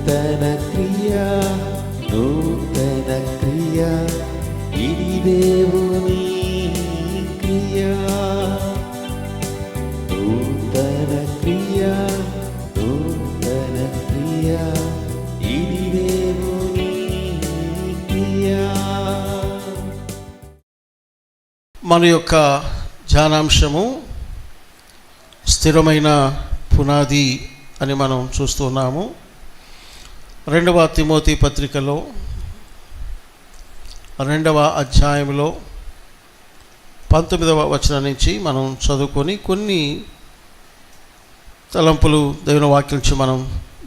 నూతన క్రియ నూతన క్రియ ఇది దేవుని క్రియ నూతన క్రియ నూతన క్రియ ఇది దేవుని క్రియ. మన యొక్క ధ్యానాంశము స్థిరమైన పునాది అని మనం చూస్తున్నాము. 2వ తిమోతి పత్రికలో 2వ అధ్యాయంలో 19వ వచనం నుంచి మనం చదువుకొని కొన్ని తలంపులు దేవుని వాక్యం నుంచి మనం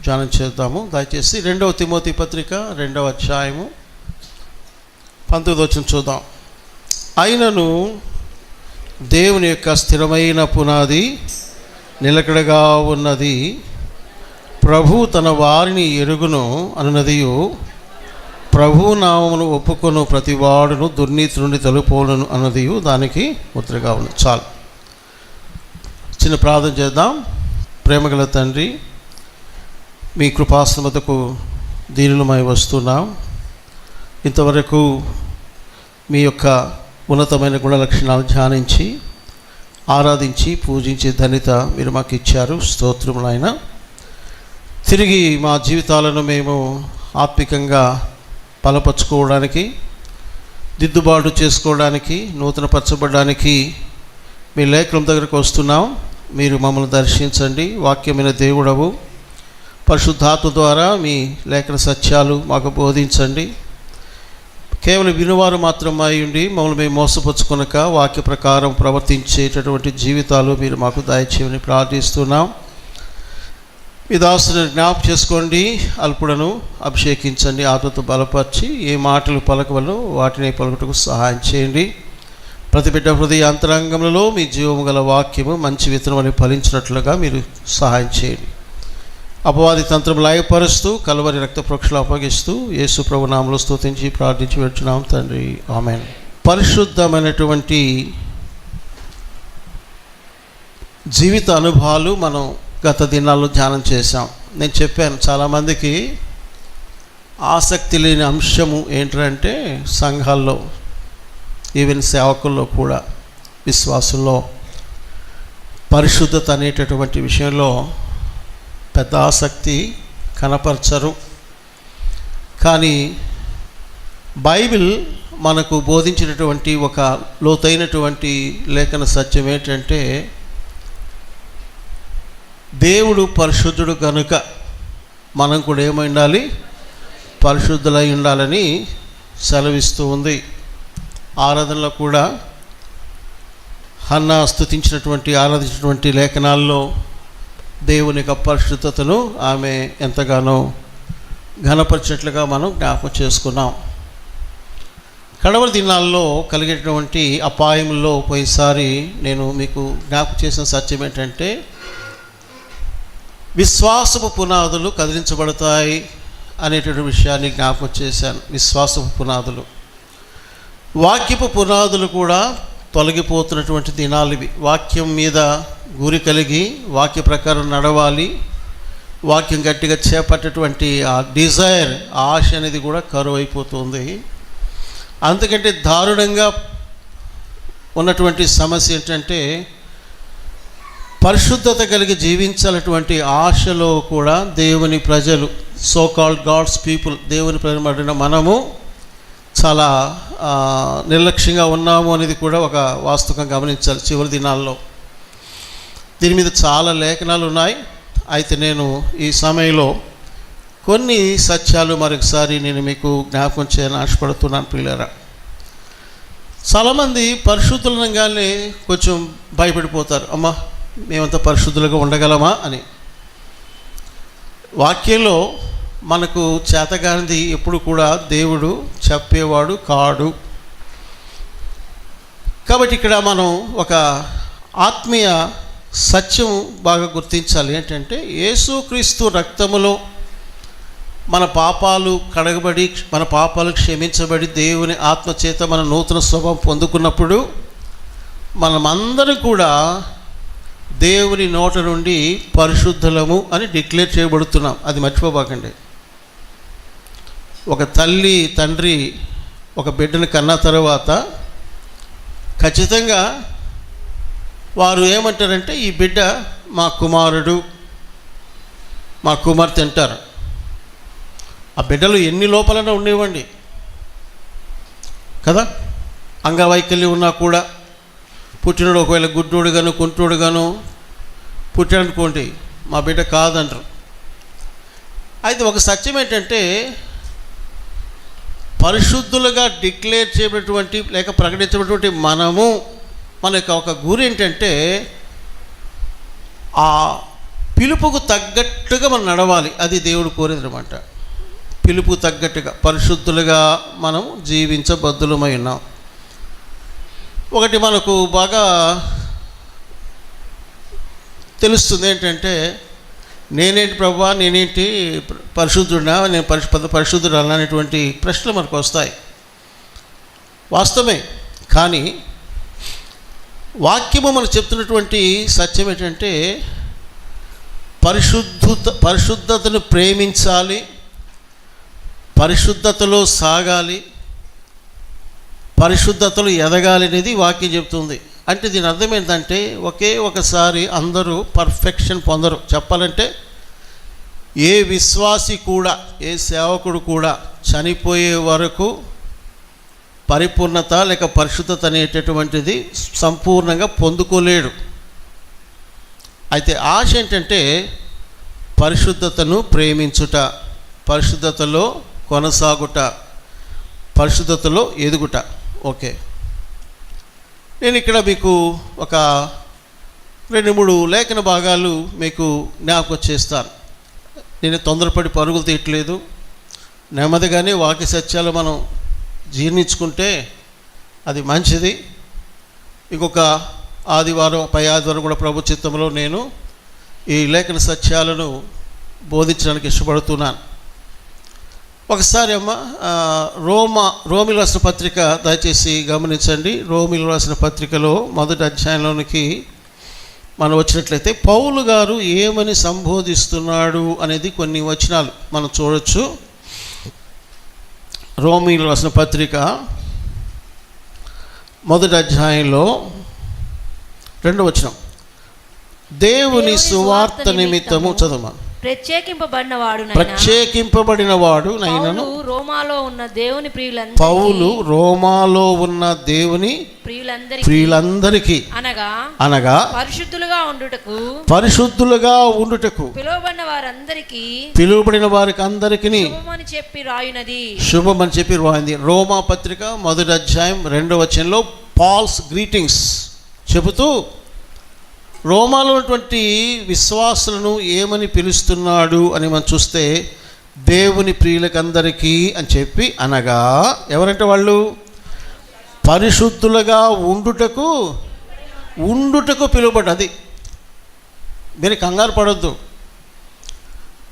ధ్యానం చేద్దాము. దయచేసి 2వ తిమోతి పత్రిక 2వ అధ్యాయము 19వ వచనం చూద్దాం. అయినను దేవుని యొక్క స్థిరమైన పునాది నిలకడగా ఉన్నది, ప్రభు తన వారిని ఎరుగును అనున్నదియు, ప్రభు నామమును ఒప్పుకొను ప్రతివాడును దుర్నీతి నుండి తొలగిపోవును అన్నదియు దానికి ముద్రగా ఉంది. చాలు, చిన్న ప్రార్థన చేద్దాం. ప్రేమగల తండ్రి, మీ కృపాసనతకు దీనులమై వస్తున్నాం. ఇంతవరకు మీ యొక్క ఉన్నతమైన గుణ లక్షణాలు ధ్యానించి ఆరాధించి పూజించే ధన్యత మీరు మాకు ఇచ్చారు. స్తోత్రములు నాయన. తిరిగి మా జీవితాలను మేము ఆత్మికంగా బలపరుచుకోవడానికి, దిద్దుబాటు చేసుకోవడానికి, నూతనపరచబడడానికి మీ లేఖనం దగ్గరకు వస్తున్నాం. మీరు మమ్మల్ని దర్శించండి. వాక్యమైన దేవుడవు, పరిశుద్ధాత్మ ద్వారా మీ లేఖన సత్యాలు మాకు బోధించండి. కేవలం వినువారు మాత్రమై ఉండి మమ్మల్ని మేము మోసపుచ్చుకొనక వాక్య ప్రకారం ప్రవర్తించేటటువంటి జీవితాలు మీరు మాకు దయచేయమని ప్రార్థిస్తున్నాం. మీ దాసుని జ్ఞాపకం చేసుకోండి. అల్పుడను అభిషేకించండి. ఆత్మతో బలపరిచి ఏ మాటలు పలకవలో వాటిని పలుకుటకు సహాయం చేయండి. ప్రతి బిడ్డ హృదయ అంతరంగంలో మీ జీవము గల వాక్యము మంచి విత్తనమని ఫలించినట్లుగా మీరు సహాయం చేయండి. అపవాది తంత్రం లయపరుస్తూ కలువరి రక్త ప్రోక్షలు అప్పగిస్తూ యేసు ప్రభు నామములో స్తుతించి ప్రార్థించి వెళ్తున్నాం తండ్రి, ఆమేన్. పరిశుద్ధమైనటువంటి జీవిత అనుభవాలు మనం గత దినాల్లో ధ్యానం చేశాం. నేను చెప్పాను, చాలామందికి ఆసక్తి లేని అంశము ఏంటంటే సంఘాల్లో, ఈవెన్ సేవకుల్లో కూడా, విశ్వాసుల్లో పరిశుద్ధత అనేటటువంటి విషయంలో పెద్ద ఆసక్తి కనపరచరు. కానీ బైబిల్ మనకు బోధించినటువంటి ఒక లోతైనటువంటి లేఖన సత్యం ఏంటంటే, దేవుడు పరిశుద్ధుడు కనుక మనం కూడా ఏమై ఉండాలి, పరిశుద్ధులై ఉండాలని సెలవిస్తూ ఉంది. ఆరాధనలో కూడా హన్నా స్తుతించినటువంటి ఆరాధించినటువంటి లేఖనాల్లో దేవుని యొక్క పరిశుద్ధతను ఆమె ఎంతగానో ఘనపరిచినట్లుగా మనం జ్ఞాపకం చేసుకున్నాం. కడవరి దినాల్లో కలిగేటువంటి అపాయంలో పోయినసారి నేను మీకు జ్ఞాపకం చేసిన సత్యం ఏంటంటే, విశ్వాసపు పునాదులు కదిలించబడతాయి అనేటువంటి విషయాన్ని జ్ఞాపకం చేశాను. విశ్వాసపు పునాదులు, వాక్యపు పునాదులు కూడా తొలగిపోతున్నటువంటి దినాలు ఇవి. వాక్యం మీద గురి కలిగి వాక్య ప్రకారం నడవాలి, వాక్యం గట్టిగా చేపట్టేటువంటి ఆ డిజైర్, ఆ ఆశ అనేది కూడా కరువు అయిపోతుంది. అంతకంటే దారుణంగా ఉన్నటువంటి సమస్య ఏంటంటే, పరిశుద్ధత కలిగి జీవించాలటువంటి ఆశలో కూడా దేవుని ప్రజలు, సో కాల్డ్ గాడ్స్ పీపుల్, దేవుని ప్రజలు మనము చాలా నిర్లక్ష్యంగా ఉన్నాము అనేది కూడా ఒక వాస్తవంగా గమనించాలి. చివరి దినాల్లో దీని మీద చాలా లేఖనాలు ఉన్నాయి. అయితే నేను ఈ సమయంలో కొన్ని సత్యాలు మరొకసారి నేను మీకు జ్ఞాపకం చేయాలని ఆశపడుతున్నాను. పిల్లరా, చాలామంది పరిశుద్ధులనగానే కొంచెం భయపడిపోతారు. అమ్మా, మేమంతా పరిశుద్ధులుగా ఉండగలమా అని. వాక్యంలో మనకు చేతగానిది ఎప్పుడు కూడా దేవుడు చెప్పేవాడు కాడు. కాబట్టి ఇక్కడ మనం ఒక ఆత్మీయ సత్యం బాగా గుర్తించాలి. ఏంటంటే, యేసుక్రీస్తు రక్తములో మన పాపాలు కడగబడి, మన పాపాలు క్షమించబడి, దేవుని ఆత్మచేత మన నూతన స్వభావం పొందుకున్నప్పుడు మనమందరం కూడా దేవుని నోట నుండి పరిశుద్ధులము అని డిక్లేర్ చేయబడుతున్నాం. అది మర్చిపోబాకండి. ఒక తల్లి తండ్రి ఒక బిడ్డను కన్న తర్వాత ఖచ్చితంగా వారు ఏమంటారంటే ఈ బిడ్డ మా కుమారుడు మా కుమార్తె అంటారు. ఆ బిడ్డలు ఎన్ని లోపలైనా ఉండేవండి కదా, అంగవైకల్యం ఉన్నా కూడా పుట్టినోడు ఒకవేళ గుడ్డోడుగాను కుంటోడుగాను పుట్టాడనుకోండి మా బిడ్డ కాదంటారు. అయితే ఒక సత్యం ఏంటంటే పరిశుద్ధులుగా డిక్లేర్ చేయబడినటువంటి లేక ప్రకటించబడినటువంటి మనము మన యొక్క ఒక గురి ఏంటంటే ఆ పిలుపుకు తగ్గట్టుగా మనం నడవాలి. అది దేవుడు కోరేది అనమాట. పిలుపుకు తగ్గట్టుగా పరిశుద్ధులుగా మనం జీవించబద్ధులమై ఉన్నాం. ఒకటి మనకు బాగా తెలుస్తుంది ఏంటంటే నేనేంటి ప్రభువా, నేనేంటి పరిశుద్ధుడినా, నేను పరిశుద్ధుడు అనేటువంటి ప్రశ్నలు మనకు వస్తాయి. వాస్తవమే, కానీ వాక్యము మనకు చెప్తున్నటువంటి సత్యం ఏంటంటే పరిశుద్ధతను ప్రేమించాలి, పరిశుద్ధతలో సాగాలి, పరిశుద్ధతలు ఎదగాలి అనేది వాక్యం చెప్తుంది. అంటే దీని అర్థం ఏంటంటే ఒకే ఒకసారి అందరూ పర్ఫెక్షన్ పొందరు. చెప్పాలంటే ఏ విశ్వాసి కూడా ఏ సేవకుడు కూడా చనిపోయే వరకు పరిపూర్ణత లేక పరిశుద్ధత అనేటటువంటిది సంపూర్ణంగా పొందుకోలేడు. అయితే ఆశ ఏంటంటే పరిశుద్ధతను ప్రేమించుట, పరిశుద్ధతలో కొనసాగుట, పరిశుద్ధతలో ఎదుగుట. ఓకే, నేను ఇక్కడ మీకు ఒక 2-3 లేఖన భాగాలు మీకు జ్ఞాపకం చేస్తాను. నేను తొందరపడి పరుగులు తీయట్లేదు. నెమ్మదిగానే వాక్య సత్యాలు మనం జీర్ణించుకుంటే అది మంచిది. ఇంకొక ఆదివారం పై ఆదివారం కూడా ప్రభు చిత్తంలో నేను ఈ లేఖన సత్యాలను బోధించడానికి ఇష్టపడుతున్నాను. ఒకసారి రోమిలు రాసిన పత్రిక దయచేసి గమనించండి. రోమిలు రాసిన పత్రికలో మొదటి అధ్యాయంలోనికి మనం వచ్చినట్లయితే పౌలు గారు ఏమని సంబోధిస్తున్నాడు అనేది కొన్ని వచనాలు మనం చూడొచ్చు. రోమిలు రాసిన పత్రిక మొదటి అధ్యాయంలో 2వ వచనం, దేవుని సువార్త నిమిత్తము చదవమా ప్రత్యేకింపబడిన వాడు నైనను రోమాలో ఉన్న దేవుని పౌలు రోమాలో ఉన్న దేవుని ప్రియులందరికీ అనగా పరిశుద్ధులుగా ఉండుటకు పిలువబడిన వారికి అందరికీ శుభమని చెప్పి రాయింది. రోమా పత్రిక మొదటి అధ్యాయం 2వ వచనంలో పాల్స్ గ్రీటింగ్స్ చెబుతూ రోమాలో ఉన్నటువంటి విశ్వాసులను ఏమని పిలుస్తున్నాడు అని మనం చూస్తే దేవుని ప్రియులకందరికీ అని చెప్పి, అనగా ఎవరంటే వాళ్ళు పరిశుద్ధులుగా ఉండుటకు పిలువబడ్డది. మీరు కంగారు పడొద్దు.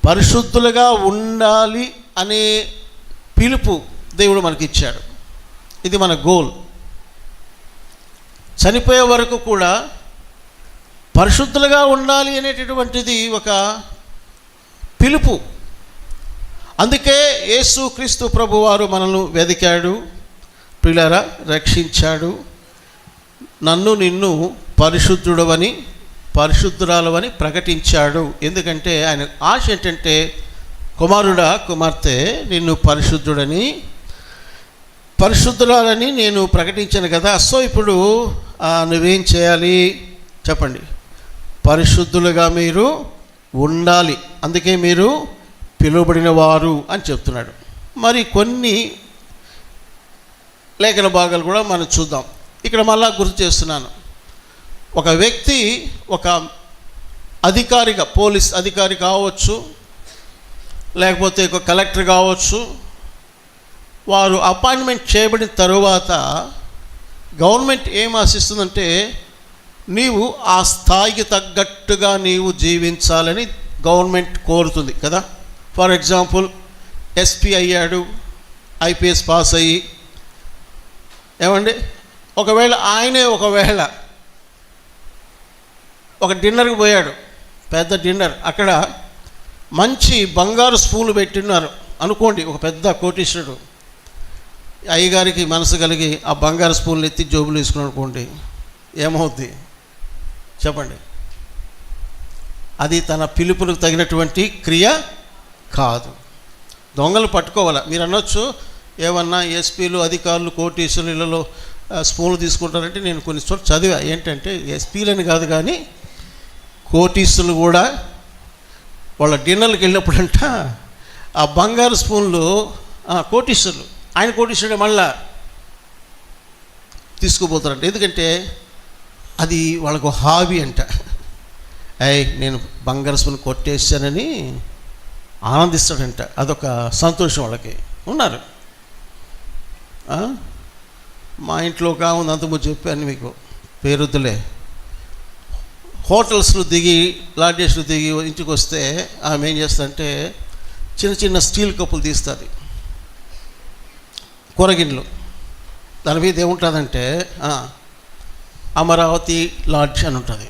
పరిశుద్ధులుగా ఉండాలి అనే పిలుపు దేవుడు మనకి ఇచ్చాడు. ఇది మన గోల్. చనిపోయే వరకు కూడా పరిశుద్ధులుగా ఉండాలి అనేటటువంటిది ఒక పిలుపు. అందుకే యేసుక్రీస్తు ప్రభువారు మనల్ని వెదికాడు, ప్రియులారా రక్షించాడు, నన్ను నిన్ను పరిశుద్ధుడవని పరిశుద్ధురాలవని ప్రకటించాడు. ఎందుకంటే ఆయన ఆశ ఏంటంటే కుమారుడా కుమార్తె నిన్ను పరిశుద్ధుడని పరిశుద్ధురాలని నేను ప్రకటించాను కదా. సో ఇప్పుడు నువ్వేం చేయాలి చెప్పండి? పరిశుద్ధులుగా మీరు ఉండాలి, అందుకే మీరు పిలువబడిన వారు అని చెప్తున్నాడు. మరి కొన్ని లేఖన భాగాలు కూడా మనం చూద్దాం. ఇక్కడ మళ్ళా గుర్తు చేస్తున్నాను, ఒక వ్యక్తి ఒక అధికారిగా పోలీస్ అధికారి కావచ్చు, లేకపోతే ఒక కలెక్టర్ కావచ్చు, వారు అపాయింట్మెంట్ చేయబడిన తరువాత గవర్నమెంట్ ఏం ఆశిస్తుందంటే నీవు ఆ స్థాయికి తగ్గట్టుగా నీవు జీవించాలని గవర్నమెంట్ కోరుతుంది కదా. ఫర్ ఎగ్జాంపుల్ ఎస్పీ అయ్యాడు, ఐపీఎస్ పాస్ అయ్యి, ఏమండి ఒకవేళ ఆయనే ఒక డిన్నర్కి పోయాడు, పెద్ద డిన్నర్, అక్కడ మంచి బంగారు స్పూన్లు పెట్టినారు, అనుకోండి, ఒక పెద్ద కోటీశ్వరుడు అయ్యగారికి మనసు కలిగి ఆ బంగారు స్పూన్లు ఎత్తి జోబులు వేసుకుని అనుకోండి, ఏమవుద్ది చెప్పండి? అది తన పిలుపులకు తగినటువంటి క్రియ కాదు. దొంగలు పట్టుకోవాలా? మీరు అనొచ్చు, ఏమన్నా ఎస్పీలు అధికారులు కోటీశ్వరులు ఇళ్ళలో స్పూన్లు తీసుకుంటారంటే నేను కొన్ని చోట్ల చదివా. ఏంటంటే ఎస్పీలని కాదు కానీ కోటీశ్వరులు కూడా వాళ్ళ డిన్నర్కి వెళ్ళినప్పుడంట ఆ బంగారు స్పూన్లు కోటీశ్వరులు, ఆయన కోటీశ్వరుడే మళ్ళా తీసుకుపోతారంట. ఎందుకంటే అది వాళ్ళకు హాబీ అంట. నేను బంగారు స్పూన్ కొట్టేసానని ఆనందిస్తాడంట. అదొక సంతోషం వాళ్ళకి. ఉన్నారు. మా ఇంట్లో కావుంది, అంతకుముందు చెప్పాను మీకు, పేరుద్దులే. హోటల్స్లో దిగి లాడ్జెస్లో దిగి ఇంటికి వస్తే ఆమె ఏం చేస్తుందంటే చిన్న చిన్న స్టీల్ కప్పులు తీస్తుంది, కూరగిన్నెలు. దాని మీద ఏముంటుందంటే అమరావతి లాడ్జ్ అని ఉంటుంది,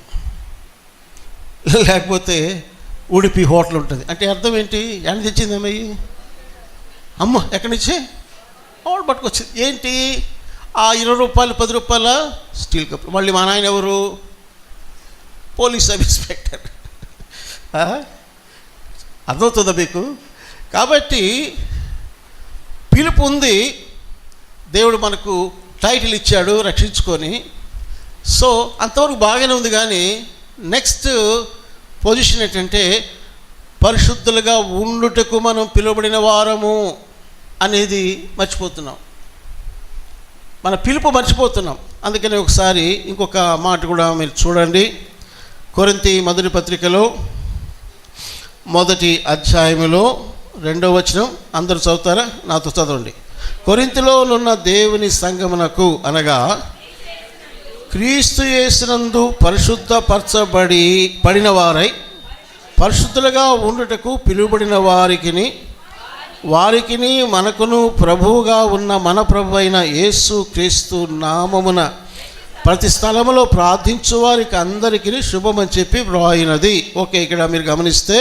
లేకపోతే ఉడిపి హోటల్ ఉంటుంది. అంటే అర్థం ఏంటి? ఎంత తెచ్చింది అమ్మాయి? అమ్మ ఎక్కడి నుంచి ఆవిడ పట్టుకొచ్చింది. ఏంటి ఆ 20 రూపాయలు 10 రూపాయల స్టీల్ కప్? మళ్ళీ మా నాయన ఎవరు? Police sub inspector. అర్థమవుతుందా మీకు? కాబట్టి పిలుపు ఉంది, దేవుడు మనకు టైటిల్ ఇచ్చాడు రక్షించుకొని. సో అంతవరకు బాగానే ఉంది. కానీ నెక్స్ట్ పొజిషన్ ఏంటంటే పరిశుద్ధులుగా ఉండుటకు మనం పిలువబడిన వారము అనేది మర్చిపోతున్నాం. మన పిలుపు మర్చిపోతున్నాం. అందుకని ఒకసారి ఇంకొక మాట కూడా మీరు చూడండి. కొరింథీ మొదటి పత్రికలో 1వ అధ్యాయములో 2వ వచనం. అందరూ చదువుతారా? నాతో చదవండి. కొరింథీలో ఉన్న దేవుని సంఘమునకు అనగా క్రీస్తు యేసునందు పడిన వారై పరిశుద్ధులుగా ఉండుటకు పిలువబడిన వారికిని మనకును ప్రభువుగా ఉన్న మన ప్రభు అయిన యేసు క్రీస్తు నామమున ప్రతి స్థలములో ప్రార్థించు వారికి అందరికీ శుభమని చెప్పి వ్రాయినది. ఓకే, ఇక్కడ మీరు గమనిస్తే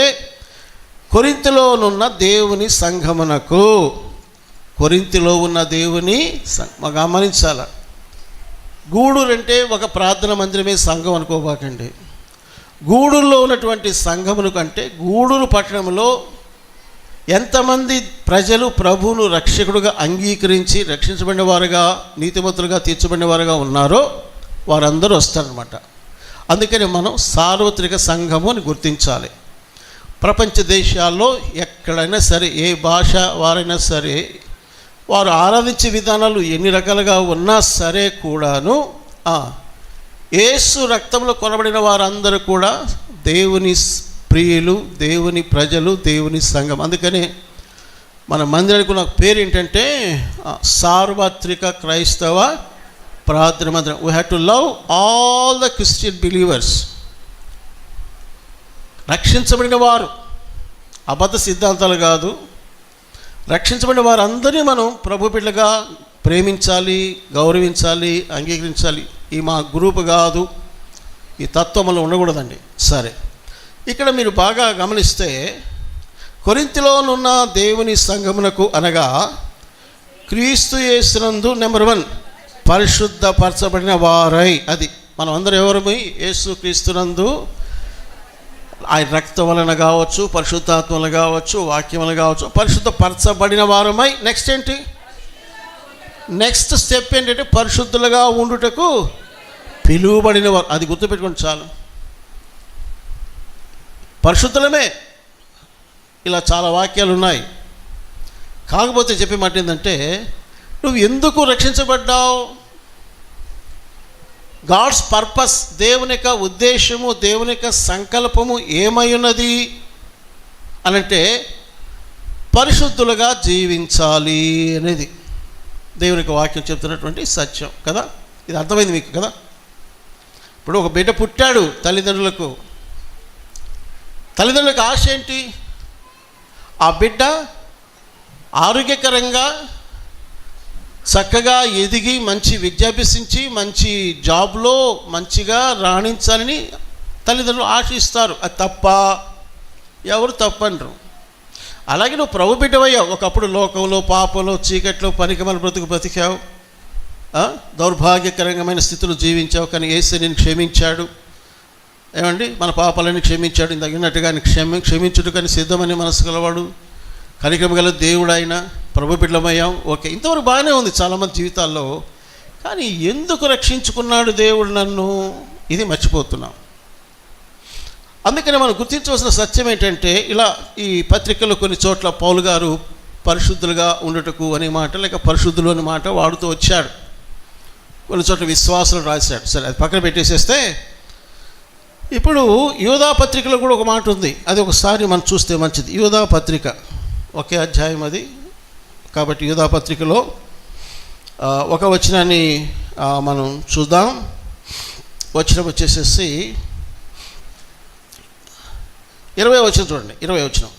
కొరింథీలో ఉన్న దేవుని సంఘమునకు, కొరింథీలో ఉన్న దేవుని గమనించాల. గూడూరు అంటే ఒక ప్రార్థన మందిరమే సంఘం అనుకోబాకండి. గూడూరులో ఉన్నటువంటి సంఘమును కంటే గూడూరు పట్టణంలో ఎంతమంది ప్రజలు ప్రభువును రక్షకుడుగా అంగీకరించి రక్షించబడిన వారుగా, నీతిమంతులుగా తీర్చబడిన వారుగా ఉన్నారో వారందరూ వస్తారనమాట. అందుకని మనం సార్వత్రిక సంఘము అని గుర్తించాలి. ప్రపంచ దేశాల్లో ఎక్కడైనా సరే, ఏ భాష వారైనా సరే, వారు ఆరాధించే విధానాలు ఎన్ని రకాలుగా ఉన్నా సరే కూడాను యేసు రక్తంలో కొనబడిన వారందరూ కూడా దేవుని ప్రియులు, దేవుని ప్రజలు, దేవుని సంఘం. అందుకని మన మందిరానికి నాకు పేరు ఏంటంటే సార్వత్రిక క్రైస్తవ ప్రార్థన మందిరం. We have to love all the Christian believers. రక్షించబడిన వారు, అబద్ధ సిద్ధాంతాలు కాదు, రక్షించబడిన వారందరినీ మనం ప్రభు బిడ్డగా ప్రేమించాలి, గౌరవించాలి, అంగీకరించాలి. ఈ మా గ్రూపు కాదు, ఈ తత్వములో ఉండకూడదండి. సరే, ఇక్కడ మీరు బాగా గమనిస్తే కొరింథీలోనున్న దేవుని సంఘమునకు అనగా క్రీస్తు యేసునందు నెంబర్ 1 పరిశుద్ధపరచబడిన వారై. అది మనం అందరం ఎవరమై? యేసు క్రీస్తునందు ఆయన రక్తం వలన కావచ్చు, పరిశుద్ధాత్మ వలన కావచ్చు, వాక్యం వలన కావచ్చు, పరిశుద్ధపరచబడిన వారమై. నెక్స్ట్ ఏంటి? నెక్స్ట్ స్టెప్ ఏంటంటే పరిశుద్ధులుగా ఉండుటకు పిలువబడిన వారు. అది గుర్తుపెట్టుకోండి చాలు. పరిశుద్ధులమే. ఇలా చాలా వాక్యాలు ఉన్నాయి. కాకపోతే చెప్పే మాట ఏంటంటే, నువ్వు ఎందుకు రక్షించబడ్డావు? గాడ్స్ పర్పస్, దేవుని యొక్క ఉద్దేశము, దేవుని యొక్క సంకల్పము ఏమై ఉన్నది అనంటే పరిశుద్ధులుగా జీవించాలి అనేది దేవుని యొక్క వాక్యం చెప్తున్నటువంటి సత్యం కదా. ఇది అర్థమైంది మీకు కదా. ఇప్పుడు ఒక బిడ్డ పుట్టాడు, తల్లిదండ్రులకు ఆశ ఏంటి? ఆ బిడ్డ ఆరోగ్యకరంగా చక్కగా ఎదిగి మంచి విద్యాభ్యసించి మంచి జాబ్లో మంచిగా రాణించాలని తల్లిదండ్రులు ఆశిస్తారు. అది తప్ప? ఎవరు తప్పండ్రు. అలాగే నువ్వు ప్రభు బిడ్డవయ్యావు. ఒకప్పుడు లోకంలో, పాపంలో, చీకట్లో పనికిమాలిన బ్రతుకు బ్రతికావు, దౌర్భాగ్యకరమైన స్థితిలో జీవించావు. కానీ యేసు నిన్ను క్షమించాడు. ఏమండి, మన పాపాలని క్షమించాడు. తగినట్టుగా ఆయన క్షమించుడు కానీ సిద్ధమని మనసు గలవాడు, కనికరం గల దేవుడు ఆయన. ప్రభు బిడ్డమయ్యాం. ఓకే, ఇంతవరకు బాగానే ఉంది చాలామంది జీవితాల్లో. కానీ ఎందుకు రక్షించుకున్నాడు దేవుడు నన్ను, ఇది మర్చిపోతున్నాం. అందుకని మనం గుర్తించవలసిన సత్యం ఏంటంటే, ఇలా ఈ పత్రికలో కొన్ని చోట్ల పౌలు గారు పరిశుద్ధులుగా ఉండటకు అనే మాట, లేక పరిశుద్ధులు అనే మాట వాడుతూ వచ్చాడు. కొన్ని చోట్ల విశ్వాసాలు రాశాడు. సరే, అది పక్కన పెట్టేసేస్తే, ఇప్పుడు యోధా పత్రికలో కూడా ఒక మాట ఉంది. అది ఒకసారి మనం చూస్తే మంచిది. యోధా పత్రిక ఒకే అధ్యాయం అది. కాబట్టి యోధా పత్రికలో ఒక వచనాన్ని మనం చూద్దాం. వచనం వచ్చేసేసి 20 వచనం చూడండి. 20 వచనం,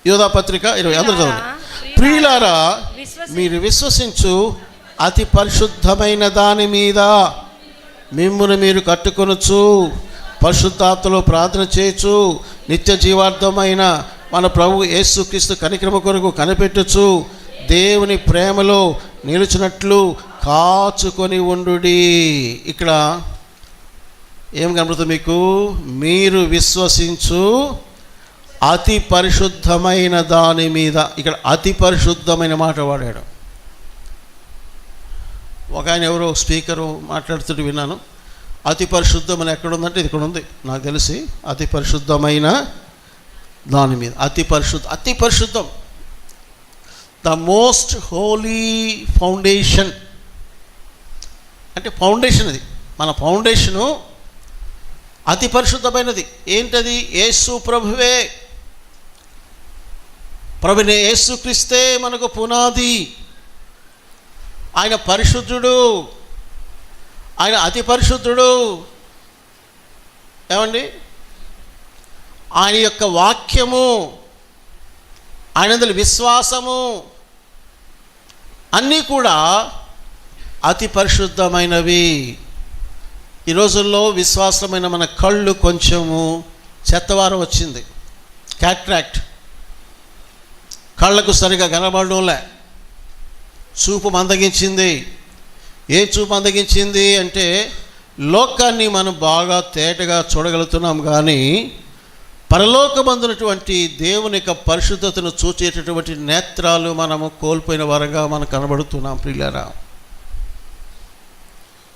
యోధా పత్రిక 20. అందరూ చదవండి. ప్రియులారా, మీరు విశ్వసించు అతి పరిశుద్ధమైన దాని మీద మిమ్మును మీరు కట్టుకొనొచ్చు, పరిశుద్ధాత్మలో ప్రార్థన చేయొచ్చు, నిత్య జీవార్థమైన మన ప్రభు యేసుక్రీస్తు కనికరము కొరకు కనిపెట్టచ్చు, దేవుని ప్రేమలో నిలుచున్నట్లు కాచుకొని ఉండుడి. ఇక్కడ ఏం కనబడుతుంది మీకు? మీరు విశ్వసించు అతి పరిశుద్ధమైన దాని మీద. ఇక్కడ అతి పరిశుద్ధమైన మాట వాడాడు. ఒక ఆయన ఎవరో స్పీకరు మాట్లాడుతుంటే విన్నాను. అతి పరిశుద్ధం అని ఎక్కడుందంటే ఇది ఇక్కడ ఉంది నాకు తెలిసి. అతి పరిశుద్ధమైన దాని మీద. అతి పరిశుద్ధం, ద మోస్ట్ హోలీ ఫౌండేషన్. అంటే ఫౌండేషన్, అది మన ఫౌండేషను అతి పరిశుద్ధమైనది. ఏంటది? యేసు ప్రభువే. ప్రభునే యేసుక్రీస్తే మనకు పునాది. ఆయన పరిశుద్ధుడు, ఆయన అతి పరిశుద్ధుడు. ఏమండి, ఆయన యొక్క వాక్యము, ఆయనందుల విశ్వాసము అన్నీ కూడా అతి పరిశుద్ధమైనవి. ఈ రోజుల్లో విశ్వాసమైన మన కళ్ళు కొంచెము చెత్తవారం వచ్చింది. క్యాట్రాక్ట్, కళ్ళకు సరిగా కనబడడంలే, చూపు మందగించింది. ఏ చూపు మందగించింది అంటే, లోకాన్ని మనం బాగా తేటగా చూడగలుగుతున్నాం, కానీ పరలోకమందునటువంటి దేవుని యొక్క పరిశుద్ధతను చూచేటటువంటి నేత్రాలు మనము కోల్పోయిన వారంగా మనం కనబడుతున్నాం. ప్రియులారా,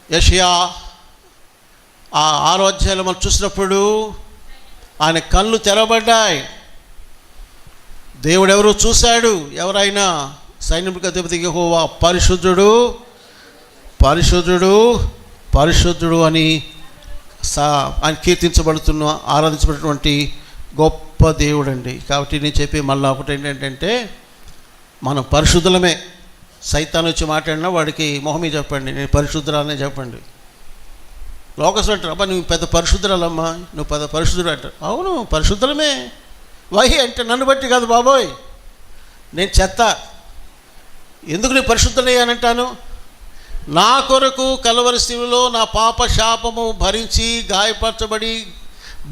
యెషయా 6వ అధ్యాయంలో మనం చూసినప్పుడు ఆయన కళ్ళు తెరవబడ్డాయి. దేవుడు ఎవరు చూశాడు? ఎవరైనా సైన్యములకు అధిపతి యెహోవా పరిశుద్ధుడు, పరిశుద్ధుడు, పరిశుద్ధుడు అని ఆయన కీర్తించబడుతున్న, ఆరాధించబడినటువంటి గొప్ప దేవుడు అండి. కాబట్టి నేను చెప్పే మళ్ళీ ఒకటి ఏంటంటే, మనం పరిశుద్ధులమే. సైతాన్ వచ్చి మాట్లాడినా వాడికి మొహమే చెప్పండి, నేను పరిశుద్ధురాలనే చెప్పండి. లోకస్ అంటారు, అబ్బా నువ్వు పెద్ద పరిశుద్ధురాలమ్మా, నువ్వు పెద్ద పరిశుద్ధుడు అంటారు. అవును, పరిశుద్ధులమే. వహి అంటే నన్ను బట్టి కాదు బాబోయ్, నేను చెత్త. ఎందుకు నేను పరిశుద్ధులయ్యానంటాను? నా కొరకు కలవరి శిలువలో నా పాప శాపము భరించి గాయపరచబడి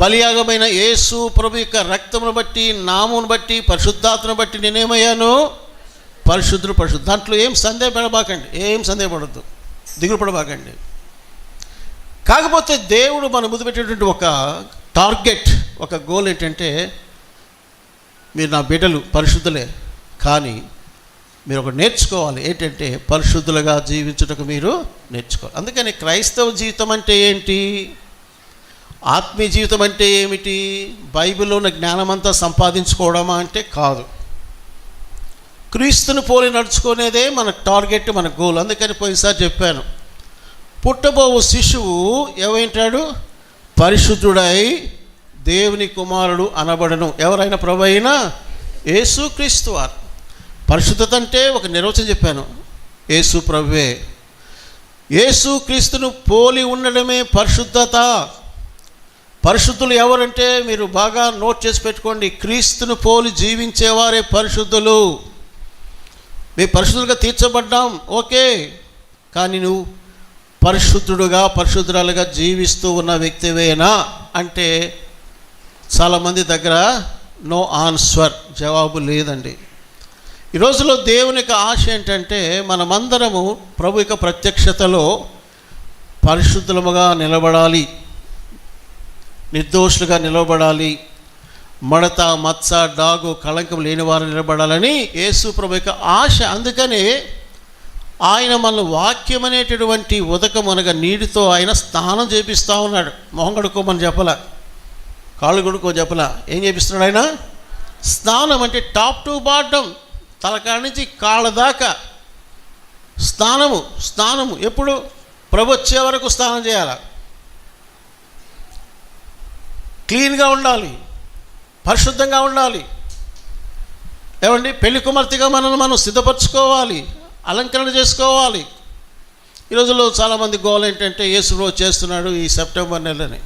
బలియాగమైన యేసు ప్రభు యొక్క రక్తమును బట్టి, నామమును బట్టి, పరిశుద్ధాత్మను బట్టి నేనేమయ్యాను? పరిశుద్ధుడు. దాంట్లో ఏం సందేహపడబాకండి, ఏం సందేహపడద్దు, దిగులు పడబాకండి. కాకపోతే దేవుడు మన ముందు పెట్టేటువంటి ఒక టార్గెట్, ఒక గోల్ ఏంటంటే, మీరు నా బిడ్డలు పరిశుద్ధులే, కానీ మీరు ఒకటి నేర్చుకోవాలి. ఏంటంటే, పరిశుద్ధులుగా జీవించుటకు మీరు నేర్చుకోవాలి. అందుకని క్రైస్తవ జీవితం అంటే ఏంటి? ఆత్మీయ జీవితం అంటే ఏమిటి? బైబిల్లో ఉన్న జ్ఞానమంతా సంపాదించుకోవడమా అంటే కాదు. క్రీస్తుని పోలి నడుచుకునేదే మన టార్గెట్, మన గోల్. అందుకని పోయినసారి చెప్పాను, పుట్టబోవు శిశువు ఏమైంటాడు? పరిశుద్ధుడై దేవుని కుమారుడు అనబడను. ఎవరైనా ప్రభు అయినా యేసుక్రీస్తు వారు. పరిశుద్ధత అంటే ఒక నిర్వచనం చెప్పాను, యేసు ప్రభువే. యేసుక్రీస్తును పోలి ఉండడమే పరిశుద్ధత. పరిశుద్ధులు ఎవరంటే, మీరు బాగా నోట్ చేసి పెట్టుకోండి, క్రీస్తును పోలి జీవించేవారే పరిశుద్ధులు. మేము పరిశుద్ధులుగా తీర్చబడ్డాం, ఓకే, కానీ నువ్వు పరిశుద్ధుడుగా, పరిశుద్ధురాలుగా జీవిస్తూ ఉన్న వ్యక్తివేనా అంటే చాలామంది దగ్గర నో ఆన్సర్, జవాబు లేదండి. ఈ రోజులో దేవుని యొక్క ఆశ ఏంటంటే మనమందరము ప్రభు యొక్క ప్రత్యక్షతలో పరిశుద్ధులముగా నిలబడాలి, నిర్దోషులుగా నిలబడాలి, మడత మచ్చ డాగు కళంకం లేని వారు నిలబడాలని యేసు ప్రభు యొక్క ఆశ. అందుకనే ఆయన మన వాక్యం అనేటటువంటి ఉదకం అనగా నీటితో ఆయన స్నానం చేపిస్తూ ఉన్నాడు. మొహం కడుక్కోమని చెప్పలా, కాళ్ళు కడుక్కో చెప్పలా, ఏం చేపిస్తున్నాడు ఆయన? స్నానం. అంటే టాప్ టు బాటమ్, తలకాడ నుంచి కాళ్ళ దాకా స్నానము. ఎప్పుడు? ప్రభు వచ్చే వరకు స్నానం చేయాలి, క్లీన్గా ఉండాలి, పరిశుద్ధంగా ఉండాలి. ఏమండి, పెళ్లి కుమార్తెగా మనం సిద్ధపరచుకోవాలి, అలంకరణ చేసుకోవాలి. ఈ రోజుల్లో చాలామంది గోల్ ఏంటంటే యేసు రోజు చేస్తున్నాడు ఈ సెప్టెంబర్ నెలని.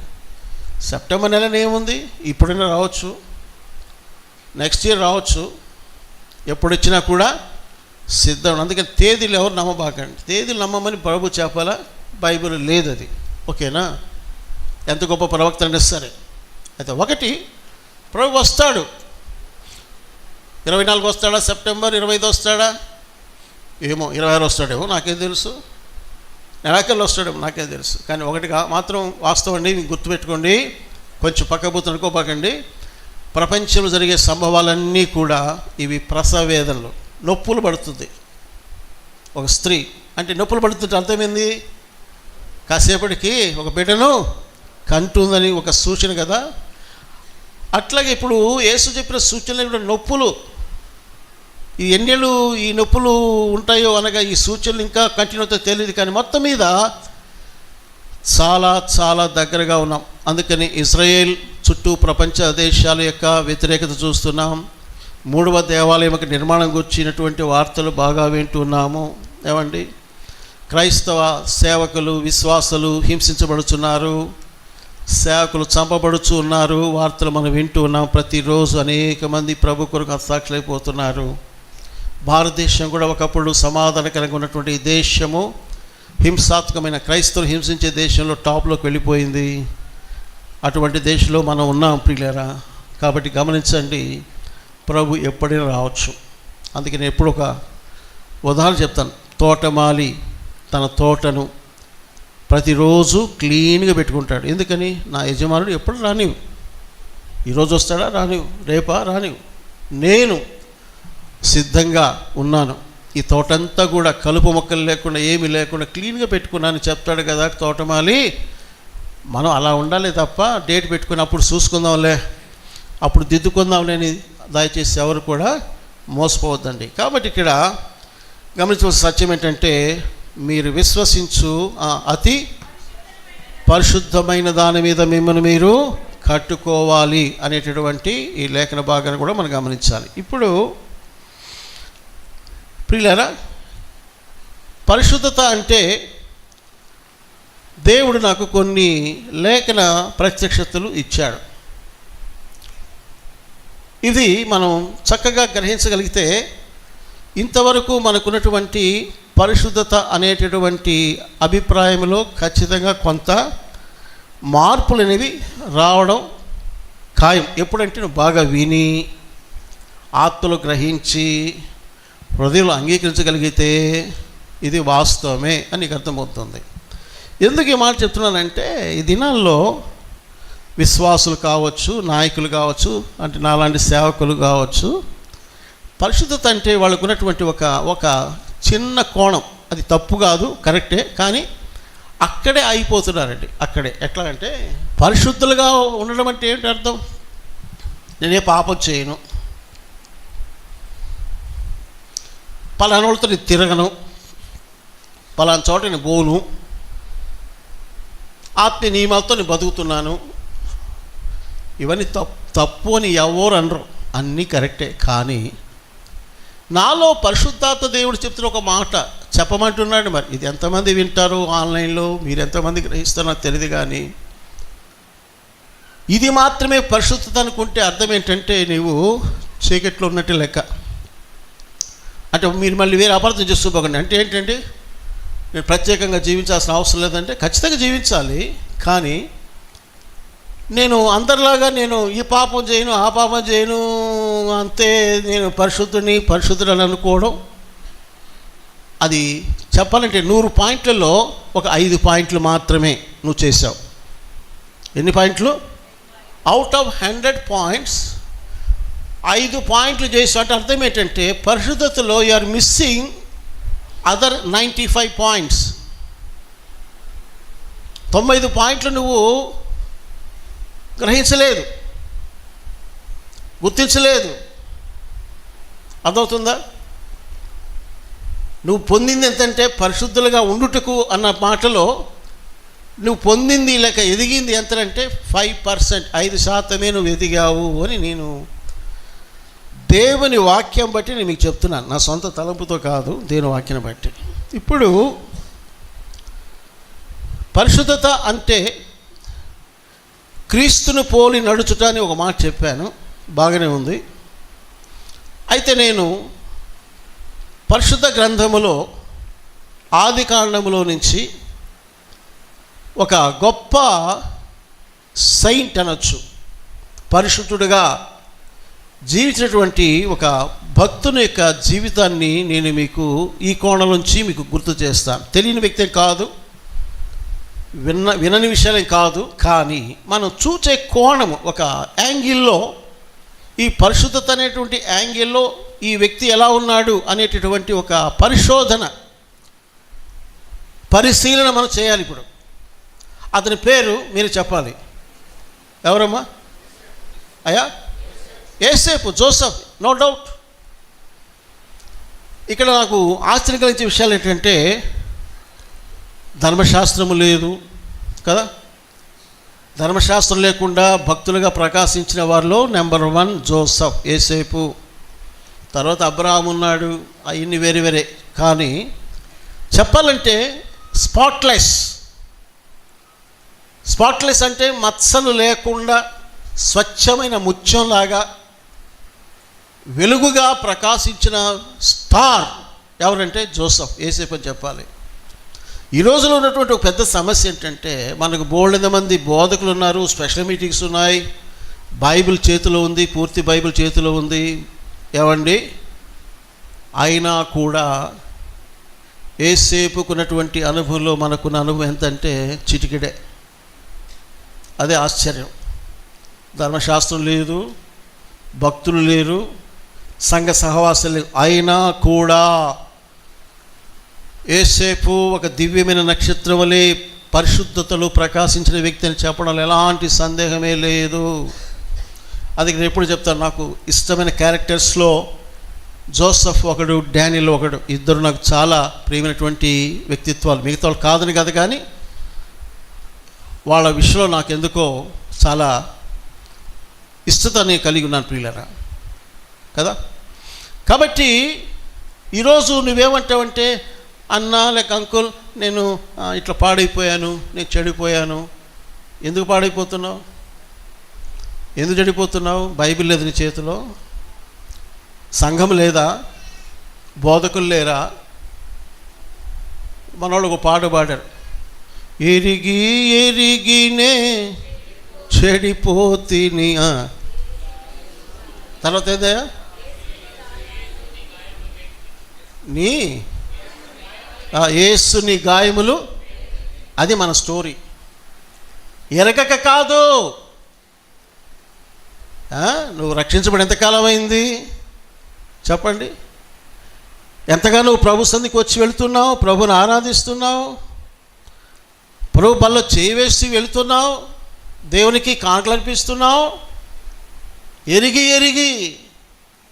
సెప్టెంబర్ నెలని ఏముంది, ఇప్పుడైనా రావచ్చు, నెక్స్ట్ ఇయర్ రావచ్చు, ఎప్పుడు వచ్చినా కూడా సిద్ధం. అందుకని తేదీలు ఎవరు నమ్మబాకండి. తేదీలు నమ్మమని ప్రభు చెప్పాలా, బైబిల్ లేదు అది. ఓకేనా? ఎంత గొప్ప ప్రవక్త అంటే సరే. అయితే ఒకటి, ప్రభు వస్తాడు. 24 వస్తాడా, సెప్టెంబర్ 25 వస్తాడా, ఏమో 26 వస్తాడేమో, నాకేం తెలుసు. నెలాఖరులో వస్తాడేమో, నాకేం తెలుసు. కానీ ఒకటి మాత్రం వాస్తవం అండి, మీకు గుర్తుపెట్టుకోండి, కొంచెం పక్కబూతు అనుకోబాకండి. ప్రపంచంలో జరిగే సంభవాలన్నీ కూడా ఇవి ప్రసవేదనలు. నొప్పులు పడుతుంది ఒక స్త్రీ అంటే, నొప్పులు పడుతుంటే అర్థమైంది, కాసేపటికి ఒక బిడ్డను కంటుందని ఒక సూచన కదా. అట్లాగే ఇప్పుడు యేసు చెప్పిన సూచనలు కూడా నొప్పులు. ఈ ఎన్నేళ్ళు ఈ నొప్పులు ఉంటాయో అనగా ఈ సూచనలు ఇంకా కంటిన్యూ అవుతాయో తెలియదు, కానీ మొత్తం మీద చాలా చాలా దగ్గరగా ఉన్నాం. అందుకని ఇజ్రాయేల్ చుట్టూ ప్రపంచ దేశాల యొక్క వ్యతిరేకత చూస్తున్నాం. 3వ దేవాలయం యొక్క నిర్మాణం గురించినటువంటి వార్తలు బాగా వింటున్నాము. ఏమండి, క్రైస్తవ సేవకులు విశ్వాసులు హింసించబడుతున్నారు, సేవకులు చంపబడుచు ఉన్నారు, వార్తలు మనం వింటూ ఉన్నాం. ప్రతిరోజు అనేక మంది ప్రభు కొరకు హతసాక్షులైపోతున్నారు. భారతదేశం కూడా ఒకప్పుడు సమాధానకరంగా ఉన్నటువంటి దేశము హింసాత్మకమైన క్రైస్తవులు హింసించే దేశంలో టాప్లోకి వెళ్ళిపోయింది. అటువంటి దేశంలో మనం ఉన్నాం ప్రియులారా. కాబట్టి గమనించండి, ప్రభు ఎప్పుడైనా రావచ్చు. అందుకే నేను ఎప్పుడు ఒక ఉదాహరణ చెప్తాను. తోటమాలి తన తోటను ప్రతిరోజు క్లీన్గా పెట్టుకుంటాడు. ఎందుకని? నా యజమానుడు ఎప్పుడు రానివు, ఈరోజు వస్తాడా రానివు, రేపా రానివు, నేను సిద్ధంగా ఉన్నాను, ఈ తోటంతా కూడా కలుపు మొక్కలు లేకుండా ఏమీ లేకుండా క్లీన్గా పెట్టుకున్నాను చెప్తాడు కదా తోటమాలి. మనం అలా ఉండాలి తప్ప డేట్ పెట్టుకుని అప్పుడు చూసుకుందాంలే, అప్పుడు దిద్దుకుందాంలే అని దయచేసి ఎవరు కూడా మోసపోవద్దండి. కాబట్టి ఇక్కడ గమనించవలసిన సత్యం ఏంటంటే, మీరు విశ్వసించు అతి పరిశుద్ధమైన దాని మీద మిమ్మల్ని మీరు కట్టుకోవాలి అనేటటువంటి ఈ లేఖన భాగాన్ని కూడా మనం గమనించాలి. ఇప్పుడు ప్రియులారా, పరిశుద్ధత అంటే దేవుడు నాకు కొన్ని లేఖన ప్రత్యక్షతలు ఇచ్చాడు. ఇది మనం చక్కగా గ్రహించగలిగితే ఇంతవరకు మనకున్నటువంటి పరిశుద్ధత అనేటటువంటి అభిప్రాయంలో ఖచ్చితంగా కొంత మార్పులు అనేవి రావడం ఖాయం. ఎప్పుడంటే నువ్వు బాగా విని ఆత్మలో గ్రహించి హృదయంలో అంగీకరించగలిగితే ఇది వాస్తవమే అని నీకు అర్థమవుతుంది. ఎందుకు ఈ మాట చెప్తున్నానంటే, ఈ దినాల్లో విశ్వాసులు కావచ్చు, నాయకులు కావచ్చు, అంటే నాలాంటి సేవకులు కావచ్చు, పరిశుద్ధత అంటే వాళ్ళకు ఉన్నటువంటి ఒక చిన్న కోణం, అది తప్పు కాదు, కరెక్టే, కానీ అక్కడే అయిపోతున్నారండి. అక్కడే ఎట్లా అంటే, పరిశుద్ధులుగా ఉండడం అంటే ఏంటి అర్థం? నేనే పాపం చేయను, పలానా వాళ్ళతో నేను తిరగను, పలానా చోట నేను పోను, ఆత్మీయ నియమాలతో నేను బతుకుతున్నాను. ఇవన్నీ తప్పు అని ఎవరు అనరు, అన్నీ కరెక్టే. కానీ నాలో పరిశుద్ధాత్మ దేవుడు చెప్తున్న ఒక మాట చెప్పమంటున్నాడు. మరి ఇది ఎంతమంది వింటారు ఆన్లైన్లో, మీరు ఎంతమంది గ్రహిస్తారో నాకు తెలియదు, కానీ ఇది మాత్రమే పరిశుద్ధత అనుకుంటే అర్థం ఏంటంటే నీవు చీకట్లో ఉన్నట్టు లెక్క. అంటే మీరు మళ్ళీ వేరే అపార్థం చేసుకోకండి. అంటే ఏంటంటే నేను ప్రత్యేకంగా జీవించాల్సిన అవసరం లేదంటే ఖచ్చితంగా జీవించాలి, కానీ నేను అందరిలాగా నేను ఈ పాపం చేయను ఆ పాపం చేయను అంతే నేను పరిశుద్ధుడు అని అనుకోవడం, అది చెప్పాలంటే 100 పాయింట్లలో ఒక 5 పాయింట్లు మాత్రమే నువ్వు చేసావు. ఎన్ని పాయింట్లు? అవుట్ ఆఫ్ 100 పాయింట్స్ 5 పాయింట్లు చేసావు అంటే అర్థం ఏంటంటే పరిశుద్ధతలో you are missing other 95 points. 95 పాయింట్లు నువ్వు గ్రహించలేదు, గుర్తించలేదు. అర్థమవుతుందా? నువ్వు పొందింది ఎంతంటే పరిశుద్ధులుగా ఉండుటకు అన్న మాటలో నువ్వు పొందింది లేక ఎదిగింది ఎంతంటే 5%, 5% నువ్వు ఎదిగావు అని నేను దేవుని వాక్యం బట్టి నేను మీకు చెప్తున్నాను, నా సొంత తలంపుతో కాదు, దేవుని వాక్యం బట్టి. ఇప్పుడు పరిశుద్ధత అంటే క్రీస్తును పోలి నడుచుట అని ఒక మాట చెప్పాను, బాగానే ఉంది. అయితే నేను పరిశుద్ధ గ్రంథములో ఆది కాండములో నుంచి ఒక గొప్ప సెయింట్ అనొచ్చు, పరిశుద్ధుడుగా జీవించినటువంటి ఒక భక్తుని యొక్క జీవితాన్ని నేను మీకు ఈ కోణం నుంచి మీకు గుర్తు చేస్తాను. తెలియని వ్యక్తే కాదు, వినని విషయాలేం కాదు, కానీ మనం చూసే కోణము ఒక యాంగిల్లో, ఈ పరిశుద్ధత అనేటువంటి యాంగిల్లో ఈ వ్యక్తి ఎలా ఉన్నాడు అనేటటువంటి ఒక పరిశీలన మనం చేయాలి. ఇప్పుడు అతని పేరు మీరు చెప్పాలి. ఎవరమ్మా? అయ్యా యోసేపు, జోసెఫ్, నో డౌట్. ఇక్కడ నాకు ఆశ్చర్యం కలిగించే విషయాలు ఏంటంటే ధర్మశాస్త్రము లేదు కదా, ధర్మశాస్త్రం లేకుండా భక్తులుగా ప్రకాశించిన వారిలో నెంబర్ 1 జోసెఫ్, యోసేపు. తర్వాత అబ్రహాము ఉన్నాడు, అవన్నీ వేరే. కానీ చెప్పాలంటే స్పాట్లెస్ అంటే మచ్చలు లేకుండా స్వచ్ఛమైన ముత్యంలాగా వెలుగుగా ప్రకాశించిన స్టార్ ఎవరంటే జోసెఫ్, యోసేపు అని చెప్పాలి. ఈ రోజులో ఉన్నటువంటి ఒక పెద్ద సమస్య ఏంటంటే మనకు బోల్డెంత మంది బోధకులు ఉన్నారు, స్పెషల్ మీటింగ్స్ ఉన్నాయి, బైబిల్ చేతిలో ఉంది, పూర్తి బైబిల్ చేతిలో ఉంది. ఏమండి, అయినా కూడా యోసేపుకున్నటువంటి అనుభవంలో మనకున్న అనుభవం ఎంతంటే చిటికెడే. అదే ఆశ్చర్యం. ధర్మశాస్త్రం లేదు, భక్తులు లేరు, సంఘ సహవాసాలు లేవు, అయినా కూడా యోసేపు ఒక దివ్యమైన నక్షత్రం వలె పరిశుద్ధతలో ప్రకాశించిన వ్యక్తి అని చెప్పడంలో ఎలాంటి సందేహమే లేదు. అది నేను ఎప్పుడు చెప్తాను, నాకు ఇష్టమైన క్యారెక్టర్స్లో జోసెఫ్ ఒకడు, డానియల్ ఒకడు, ఇద్దరు నాకు చాలా ప్రియమైనటువంటి వ్యక్తిత్వాలు. మిగతా వాళ్ళు కాదని కదా, కానీ వాళ్ళ విషయంలో నాకు ఎందుకో చాలా ఇష్టతని కలిగి ఉన్నాను ప్రియులరా కదా. కాబట్టి ఈరోజు నువ్వేమంటావంటే అన్నా లేక అంకుల్ నేను ఇట్లా పాడైపోయాను, నేను చెడిపోయాను. ఎందుకు పాడైపోతున్నావు? ఎందుకు చెడిపోతున్నావు? బైబిల్ లేదు నీ చేతిలో, సంఘం లేదా, బోధకులు లేరా? మనోళ్ళు ఒక పాట పాడారు, ఎరిగినే చెడిపోతిని. తర్వాత ఏదయ్యా యేసుని గాయములు, అది మన స్టోరీ. ఎరగక కాదు, నువ్వు రక్షించబడి ఎంతకాలం అయింది చెప్పండి? ఎంతగా నువ్వు ప్రభు సన్నిధికి వచ్చి వెళుతున్నావు, ప్రభుని ఆరాధిస్తున్నావు, ప్రభు బల్లో చేయి వేసి వెళుతున్నావు, దేవునికి కానుకలు అర్పిస్తున్నావు. ఎరిగి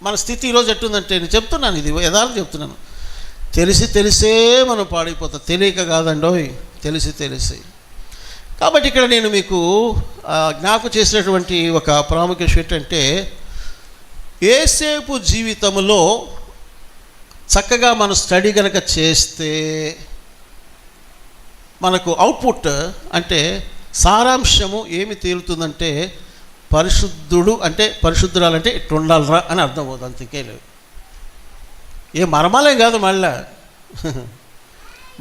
మన స్థితి ఈరోజు ఎట్టుందంటే, నేను చెప్తున్నాను, ఇది యథార్థం చెప్తున్నాను, తెలిసే మనం పాడైపోతాం. తెలియక కాదండోయ్, తెలిసి. కాబట్టి ఇక్కడ నేను మీకు జ్ఞాపకం చేసినటువంటి ఒక ప్రాముఖ్యత ఏంటంటే, యోసేపు జీవితంలో చక్కగా మనం స్టడీ కనుక చేస్తే మనకు అవుట్పుట్ అంటే సారాంశము ఏమి తేలుతుందంటే, పరిశుద్ధుడు అంటే పరిశుద్ధురాలంటే ఇట్లా ఉండాలరా అని అర్థం అవుతుంది. అంతకే లేదు, ఏ మర్మాలేం కాదు. మళ్ళా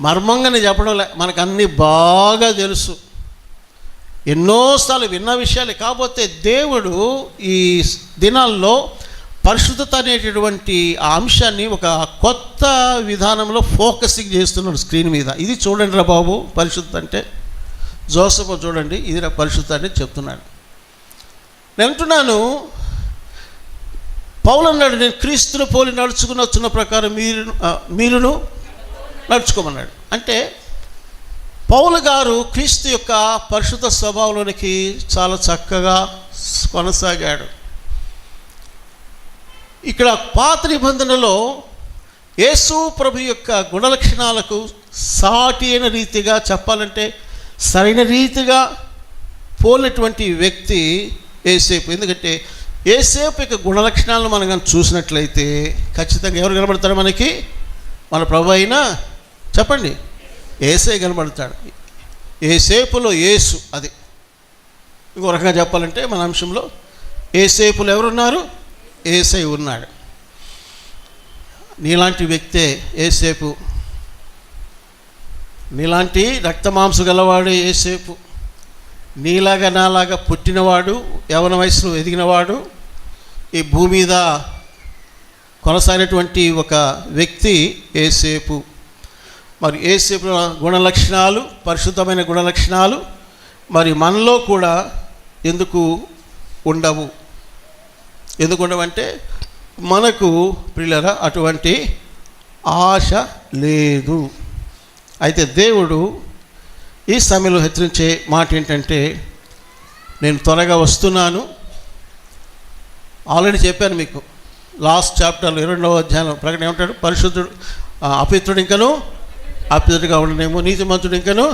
మర్మంగానే చెప్పడం లే, మనకు అన్నీ బాగా తెలుసు. ఎన్నోసార్లు విన్న విషయాలే. కాకపోతే దేవుడు ఈ దినాల్లో పరిశుద్ధత అనేటటువంటి ఆ అంశాన్ని ఒక కొత్త విధానంలో ఫోకసింగ్ చేస్తున్నాడు స్క్రీన్ మీద. ఇది చూడండి రా బాబు పరిశుద్ధత అంటే, జోసఫ్ చూడండి ఇది రా పరిశుద్ధత అని చెప్తున్నాడు. నేను అంటున్నాను, పౌలు అన్నాడు, నేను క్రీస్తును పోలి నడుచుకుని వచ్చిన ప్రకారం మీరును నడుచుకోమన్నాడు. అంటే పౌలు గారు క్రీస్తు యొక్క పరిశుద్ధ స్వభావంలోనికి చాలా చక్కగా కొనసాగాడు. ఇక్కడ పాత నిబంధనలో యేసు ప్రభు యొక్క గుణలక్షణాలకు సాటి అయిన రీతిగా చెప్పాలంటే సరైన రీతిగా పోలినటువంటి వ్యక్తి యేసేపు. ఎందుకంటే యేసేపు యొక్క గుణలక్షణాలను మనం కానీ చూసినట్లయితే ఖచ్చితంగా ఎవరు కనబడతారు మనకి? మన ప్రభు అయినా చెప్పండి, యేసే కనబడతాడు. యేసేపులో యేసు. అది ఇంకో రకంగా చెప్పాలంటే మన అంశంలో యేసేపులో ఎవరున్నారు? యేసై ఉన్నాడు. నీలాంటి వ్యక్తే యేసేపు, నీలాంటి రక్తమాంసు గలవాడు యేసేపు, నీలాగా నాలాగా పుట్టినవాడు, యవన వయసులో ఎదిగినవాడు, ఈ భూమి మీద కొనసాగినటువంటి ఒక వ్యక్తి యేసేపు. మరి యేసేపు గుణలక్షణాలు, పరిశుద్ధమైన గుణలక్షణాలు మరి మనలో కూడా ఎందుకు ఉండవు? ఎందుకు ఉండవంటే మనకు ప్రియులారా అటువంటి ఆశ లేదు. అయితే దేవుడు ఈ సమయంలో హెచ్చరించే మాట ఏంటంటే, నేను త్వరగా వస్తున్నాను. ఆల్రెడీ చెప్పాను మీకు లాస్ట్ చాప్టర్లో 22వ అధ్యాయంలో ప్రకటన ఏమంటాడు? పరిశుద్ధుడు అపవిత్రుడు ఇంకను అపవిత్రుడిగా ఉండనేమో, నీతిమంతుడు ఇంకను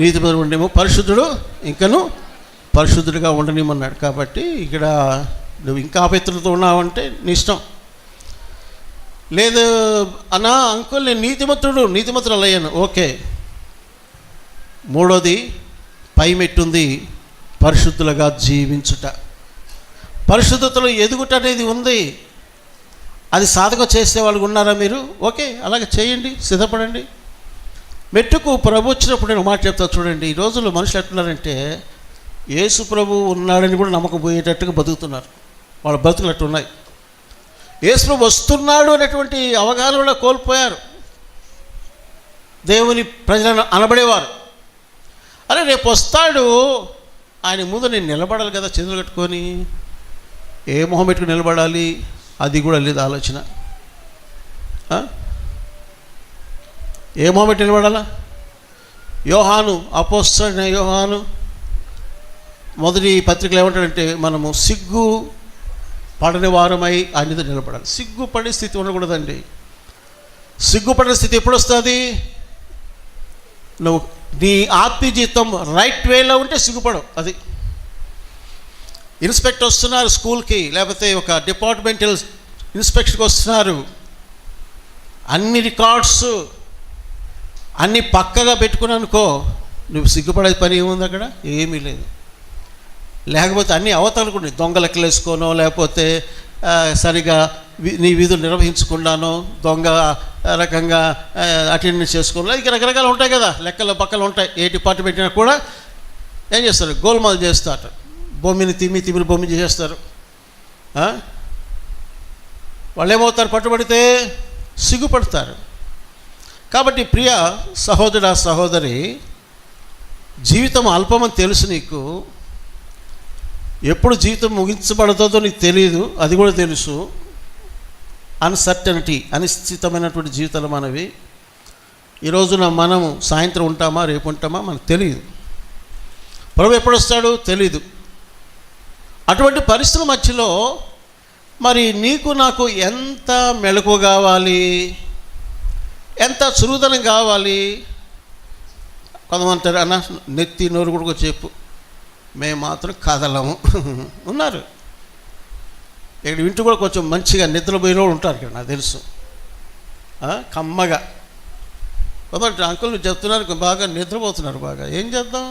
నీతిమంతుడు ఉండేమో, పరిశుద్ధుడు ఇంకను పరిశుద్ధుడిగా ఉండనేమన్నాడు. కాబట్టి ఇక్కడ నువ్వు ఇంకా అపవిత్రతతో ఉన్నావంటే నీ ఇష్టం. లేదు అన్నా అంకుల్ నేను నీతిమంతుడు అయ్యాను, ఓకే. మూడోది పై మెట్టుంది, పరిశుద్ధులుగా జీవించుట. పరిశుద్ధతలో ఎదుగుట అనేది ఉంది. అది సాధక చేసే వాళ్ళు ఉన్నారా మీరు? ఓకే, అలాగే చేయండి, సిద్ధపడండి. మెట్టుకు ప్రభు వచ్చినప్పుడు నేను మాట చెప్తా చూడండి. ఈ రోజుల్లో మనుషులు ఎట్టున్నారంటే యేసు ప్రభు ఉన్నాడని కూడా నమ్మకం పోయేటట్టుగా బతుకుతున్నారు. వాళ్ళ బతుకులు అట్టు ఉన్నాయి. యేసు ప్రభు వస్తున్నాడు అనేటువంటి అవగాహన కూడా కోల్పోయారు. దేవుని ప్రజలను అనబడేవారు. అరే రేపు వస్తాడు, ఆయన ముందు నేను నిలబడాలి కదా, చేతులు కట్టుకొని. ఏ మొహం పెట్టుకుని నిలబడాలి? అది కూడా లేదు ఆలోచన. ఏ మొహం పెట్టి నిలబడాలా? యోహాను, అపోస్తలుడైన యోహాను మొదటి పత్రికలు ఏమంటాడంటే, మనము సిగ్గు పడని వారమై ఆయనతో నిలబడాలి. సిగ్గుపడే స్థితి ఉండకూడదండి. సిగ్గుపడే స్థితి ఎప్పుడు వస్తుంది? నువ్వు నీ ఆత్మీయ జీవితం రైట్ వేలో ఉంటే సిగ్గుపడవు. అది ఇన్స్పెక్టర్ వస్తున్నారు స్కూల్కి, లేకపోతే ఒక డిపార్ట్మెంటల్ ఇన్స్పెక్షన్కి వస్తున్నారు, అన్ని రికార్డ్స్ అన్నీ పక్కగా పెట్టుకుని అనుకో, నువ్వు సిగ్గుపడే పని ఏముంది అక్కడ? ఏమీ లేదు. లేకపోతే అన్నీ అవతలకుండా దొంగ లెక్కలు వేసుకోనో, లేకపోతే సరిగా నీ విధులు నిర్వహించకుండానో, దొంగ రకంగా అటెండెన్స్ చేసుకోనో, ఇక రకరకాలు ఉంటాయి కదా, లెక్కలు పక్కలు ఉంటాయి. ఏ డిపార్ట్మెంట్ అయినా కూడా ఏం చేస్తారు? గోల్మాల్ చేస్తారు, భూమిని తిమ్మిరి భూమి చేసేస్తారు. వాళ్ళు ఏమవుతారు? పట్టుబడితే సిగ్గుపడతారు. కాబట్టి ప్రియ సహోదరా సహోదరి, జీవితం అల్పమని తెలుసు నీకు. ఎప్పుడు ముగించబడుతుందో నీకు తెలియదు, అది కూడా తెలుసు. అన్సర్టనిటీ, అనిశ్చితమైనటువంటి జీవితాలు మనవి. ఈ రోజున మనము సాయంత్రం ఉంటామా రేపు ఉంటామా మనకు తెలియదు. ప్రభు ఎప్పుడు వస్తాడో తెలీదు. అటువంటి పరిస్థితుల మధ్యలో మరి నీకు నాకు ఎంత మెళకువ కావాలి, ఎంత చురుదనం కావాలి. కొంతమంది అన్న నెత్తి నోరు కూడా చెప్పు, మేము మాత్రం కదలము ఉన్నారు. ఇక్కడ వింటూ కూడా కొంచెం మంచిగా నిద్రపోయిన వాళ్ళు ఉంటారు ఇక్కడ, నాకు తెలుసు. కమ్మగా కొంత అంకుల్ చెప్తున్నారు, బాగా నిద్రపోతున్నారు. బాగా ఏం చేద్దాం?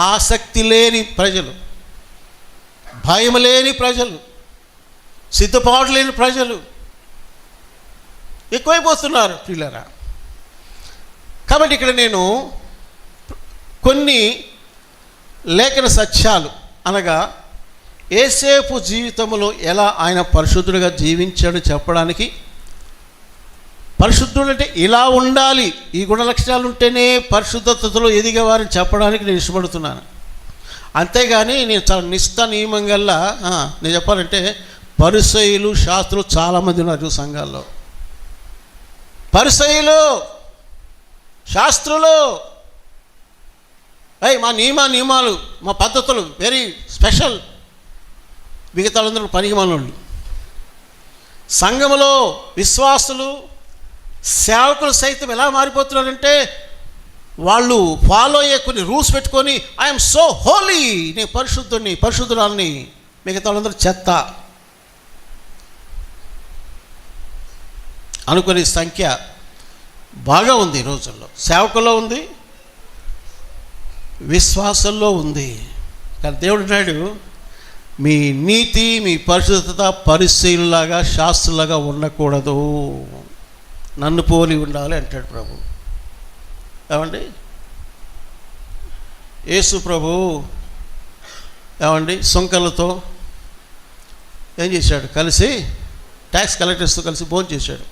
ఆసక్తి లేని ప్రజలు, భయం లేని ప్రజలు, సిద్ధపాటు లేని ప్రజలు ఎక్కువైపోతున్నారు పిల్లరా. కాబట్టి ఇక్కడ నేను కొన్ని లేఖన సత్యాలు అనగా యోసేపు జీవితంలో ఎలా ఆయన పరిశుద్ధుడిగా జీవించాడు చెప్పడానికి, పరిశుద్ధుడు అంటే ఇలా ఉండాలి, ఈ గుణ లక్షణాలు ఉంటేనే పరిశుద్ధతలో ఎదిగేవారని చెప్పడానికి నేను ఇష్టపడుతున్నాను. అంతేగాని నేను చాలా నియమంగల్లా నేను చెప్పాలంటే పరిసయ్యులు శాస్త్రులు చాలామంది ఉన్నారు సంఘాల్లో. పరిసయ్యులు శాస్త్రులు మా నియమాలు మా పద్ధతులు వెరీ స్పెషల్, మిగతా వాళ్ళందరూ పనికిమాలినోళ్ళు. సంఘములో విశ్వాసులు సేవకులు సైతం ఎలా మారిపోతున్నారంటే వాళ్ళు ఫాలో అయ్యే కొన్ని రూల్స్ పెట్టుకొని ఐఎమ్ సో హోలీ, నేను పరిశుద్ధురాలని, మిగతా వాళ్ళందరూ చెత్త అనుకునే సంఖ్య బాగా ఉంది ఈ రోజుల్లో. సేవకుల్లో ఉంది, విశ్వాసంలో ఉంది. కానీ దేవుడు అన్నాడు, మీ నీతి మీ పరిశుద్ధత పరిశీలలాగా శాస్త్రులాగా ఉండకూడదు, నన్ను పోలి ఉండాలి అంటాడు ప్రభు. ఏమండి, యేసు ప్రభు ఏమండి సుంకలతో ఏం చేశాడు? కలిసి ట్యాక్స్ కలెక్టర్స్తో కలిసి భోజనం చేశాడు.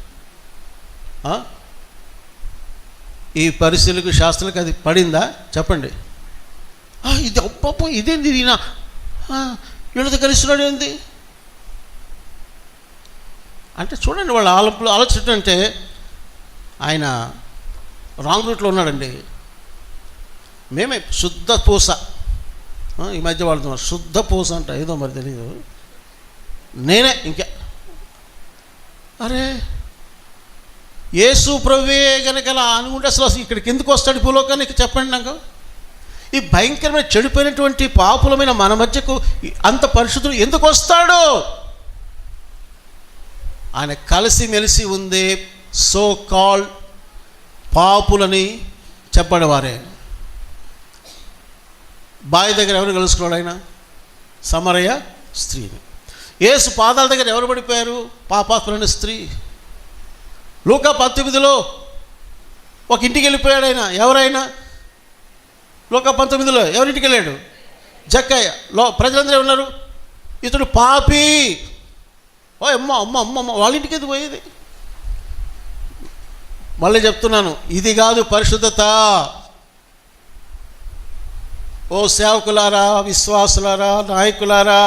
ఈ పరిశీలకు శాస్త్రాలకు అది పడిందా చెప్పండి? ఇది అప్ప ఇదేంది, వీళ్ళతో కలుస్తున్నాడు ఏంది అంటే చూడండి, వాళ్ళ ఆలోచన అంటే ఆయన రాంగ్ రూట్లో ఉన్నాడండి. మేమే శుద్ధ పూస, ఈ మధ్య వాడుతున్నాం శుద్ధ పూస అంట, ఏదో మరి తెలియదు. నేనే ఇంకా అరే యేసు ప్రభువే కనుక అలా అనుకుంటే అసలు ఇక్కడికి ఎందుకు వస్తాడు భూలోకానికి చెప్పండి నాకు? ఈ భయంకరమైన చెడిపోయినటువంటి పాపులమైన మన మధ్యకు అంత పరిశుద్ధుడు ఎందుకు వస్తాడు? ఆయన కలిసిమెలిసి ఉందే సో కాల్డ్ పాపులని చెప్పడవారే. బావి దగ్గర ఎవరు కలుసుకున్నాడు ఆయన? సమరయ స్త్రీని. యేసు పాదాల దగ్గర ఎవరు పడిపోయారు? పాపాత్ములైన స్త్రీ. లూకా 19లో ఒక ఇంటికి వెళ్ళిపోయాడు ఆయన. ఎవరైనా లూకా 19లో ఎవరింటికి వెళ్ళాడు? జక్కయ్య. ప్రజలందరూ ఉన్నారు, ఇతడు పాపి. అమ్మ వాళ్ళ ఇంటికి ఎందుకు పోయేది? మళ్ళీ చెప్తున్నాను, ఇది కాదు పరిశుద్ధత. ఓ సేవకులారా, విశ్వాసులారా, నాయకులారా,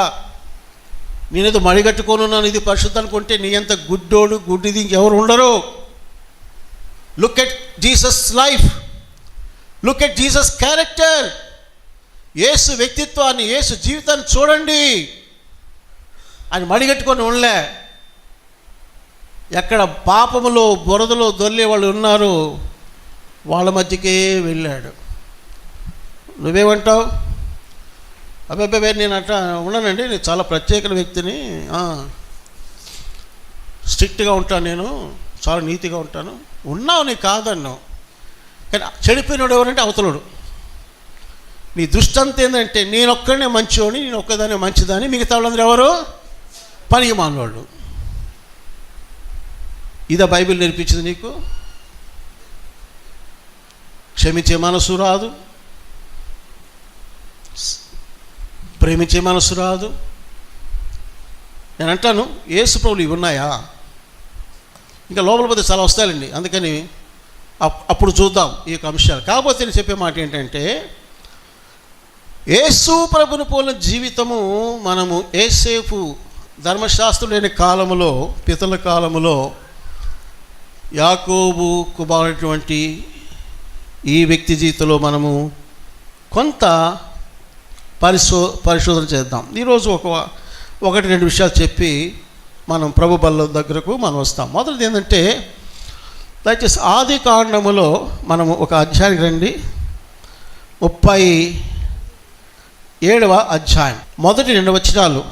నేనేదో మడిగట్టుకోనున్నాను ఇది పరిశుద్ధం అనుకుంటే నీ అంత గుడ్డోడు గుడ్డిది ఇంకెవరు ఉండరు. Look at Jesus life, look at Jesus character. యేసు వ్యక్తిత్వాన్ని, యేసు జీవితాన్ని చూడండి. ఆయన మడిగట్టుకొని ఉండలే. ఎక్కడ పాపములో బురదలో దొర్లే వాళ్ళు ఉన్నారు వాళ్ళ మధ్యకే వెళ్ళాడు. నువ్వేమంటావు? అబ్బాయి నేను అట్లా ఉన్నానండి, నేను చాలా ప్రత్యేక వ్యక్తిని, స్ట్రిక్ట్గా ఉంటాను, నేను చాలా నీతిగా ఉంటాను. ఉన్నావు, నీ కాదన్నావు. కానీ చెడిపోయినాడు ఎవరంటే అవతలుడు. నీ దృష్టి అంతా ఏంటంటే నేను ఒక్కడనే మంచివాడిని, నేను ఒక్కదానే మంచిదాన్ని, మిగతా వాళ్ళందరూ ఎవరు? పనికి మానవాళ్ళు. ఇదా బైబిల్ నేర్పించింది నీకు? క్షమించే మనసు రాదు, ప్రేమించే మనసు రాదు. నేను అంటాను, యేసు ప్రభువులు ఇవి ఉన్నాయా? ఇంకా లోపల పోతే చాలా వస్తాయండి. అందుకని అప్పుడు చూద్దాం ఈ యొక్క అంశాలు. కాకపోతే నేను చెప్పే మాట ఏంటంటే, యేసు ప్రభుని పోలిన జీవితము మనము యోసేపు ధర్మశాస్త్రం లేని కాలములో, పితల కాలములో యాకోబు కుమారుడైనటువంటి ఈ వ్యక్తి జీవితంలో మనము కొంత పరిశోధన చేద్దాం. ఈరోజు ఒకటి రెండు విషయాలు చెప్పి మనం ప్రభు బల్ల దగ్గరకు మనం వస్తాం. మొదటిది ఏంటంటే, దయచేసి ఆది కాండములో మనము ఒక అధ్యాయానికి రండి. 37వ అధ్యాయం మొదటి 2 వచనాలు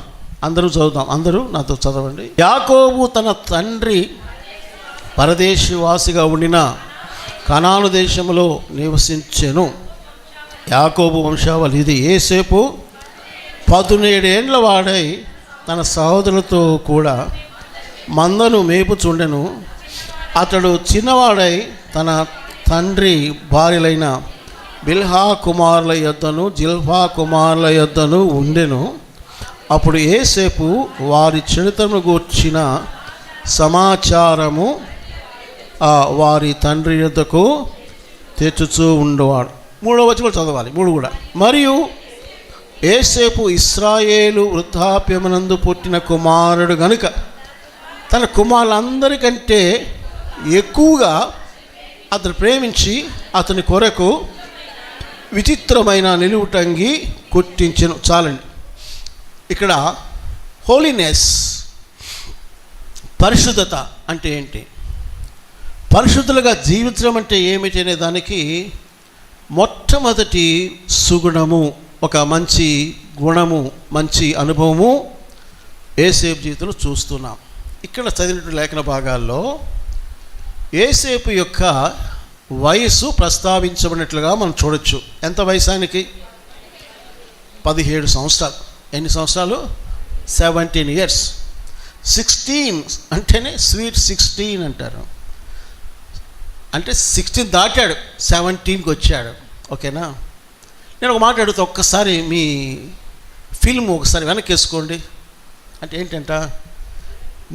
అందరూ చదువుదాం. అందరూ నాతో చదవండి. యాకోబు తన తండ్రి పరదేశవాసిగా ఉండిన కనాను దేశంలో నివసించెను. యాకోబు వంశావళి ఇది. యోసేపు 17 ఏండ్ల వాడై తన సహోదరులతో కూడా మందను మేపుచుండెను. అతడు చిన్నవాడై తన తండ్రి భార్యలైన బిల్హా కుమారుల యొద్దను జిల్హా కుమారుల యొద్దను ఉండెను. అప్పుడు యోసేపు వారి చరిత్రను గూర్చిన సమాచారము వారి తండ్రి యొద్దకు తెచ్చుచూ ఉండేవాడు. 3వ వచనం చదవాలి 3 కూడా. మరియు యోసేపు ఇశ్రాయేలు వృద్ధాప్యమునందు పుట్టిన కుమారుడు గనుక తన కుమారులందరికంటే ఎక్కువగా అతను ప్రేమించి అతని కొరకు విచిత్రమైన నిలువుటంగి కుట్టించెను. చాలండి. ఇక్కడ హోలీనెస్, పరిశుద్ధత అంటే ఏంటి, పరిశుద్ధులుగా జీవించడం అంటే ఏమిటి అనే దానికి మొట్టమొదటి సుగుణము, ఒక మంచి గుణము, మంచి అనుభవము యోసేపు జీవితంలో చూస్తున్నాం. ఇక్కడ చదివిన లేఖన భాగాల్లో యోసేపు యొక్క వయసు ప్రస్తావించబడినట్లుగా మనం చూడొచ్చు. ఎంత వయసు ఆయనకి? 17 సంవత్సరాలు. ఎన్ని సంవత్సరాలు? 17 years. 16 అంటేనే స్వీట్ 16 అంటారు. అంటే 16 దాటాడు, 17కి వచ్చాడు. ఓకేనా? నేను ఒక మాట అడుగుతా, ఒక్కసారి మీ ఫిల్మ్ ఒకసారి వెనక్కి వేసుకోండి. అంటే ఏంటంట,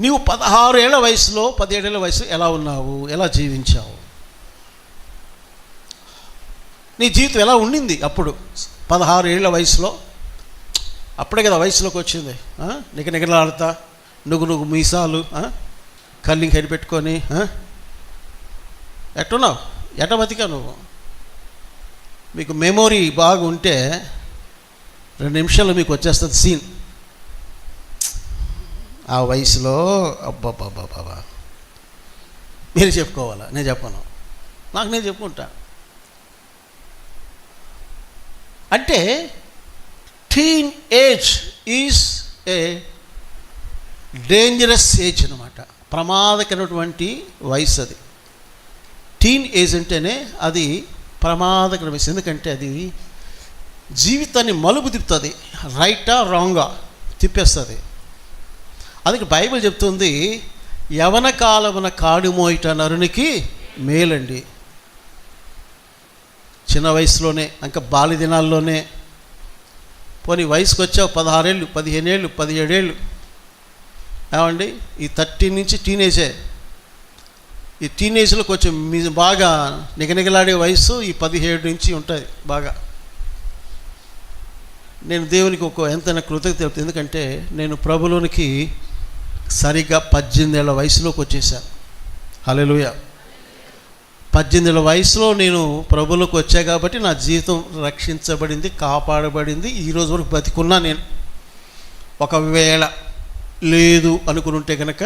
నీవు 16 ఏళ్ల వయసులో 17 ఏళ్ల వయసు ఎలా ఉన్నావు, ఎలా జీవించావు, నీ జీవితం ఎలా ఉండింది అప్పుడు 16 ఏళ్ల వయసులో? అప్పుడే కదా వయసులోకి వచ్చింది. నిగనిగలాడుతా నువ్వు మీసాలు కళ్ళింగ్ హెడ్ పెట్టుకొని ఎట్టున్నావు, ఎట బతికా నువ్వు? మీకు మెమొరీ బాగుంటే 2 నిమిషాల్లో మీకు వచ్చేస్తుంది సీన్. ఆ వయసులో అబ్బాబ్బాబ్బా మీరు చెప్పుకోవాలా, నేను చెప్పను, నాకు నేను చెప్పుకుంటా. అంటే teenage is a dangerous age అన్నమాట, ప్రమాదకరమైనటువంటి వయసు అది. టీన్ ఏజ్ అంటేనే అది ప్రమాదకర వయసు. ఎందుకంటే అది జీవితాన్ని మలుపు తిప్పుతుంది, రైటా రాంగా తిప్పేస్తుంది. అందుకే బైబిల్ చెప్తుంది, యవన కాలమున కాడుమోయిట నరునికి మేలండి. చిన్న వయసులోనే, ఇంకా బాల్య దినాల్లోనే, పోనీ వయసుకు వచ్చావు 16 ఏళ్ళు 15 ఏళ్ళు 17 ఏళ్ళు, ఏమండి ఈ 13 నుంచి టీనేజే. ఈ టీనేజ్లో కొంచెం బాగా నిగనిగలాడే వయసు ఈ 17 నుంచి ఉంటుంది బాగా. నేను దేవునికి ఎంతైనా కృతజ్ఞత తెలుపుతాను. ఎందుకంటే నేను ప్రభులోనికి సరిగ్గా 18 ఏళ్ల వయసులోకి వచ్చేసాను. హల్లెలూయా. 18 ఏళ్ల వయసులో నేను ప్రభులోకి వచ్చా కాబట్టి నా జీవితం రక్షించబడింది, కాపాడబడింది. ఈరోజు వరకు బతికున్నా. నేను ఒకవేళ లేదు అనుకుని ఉంటే కనుక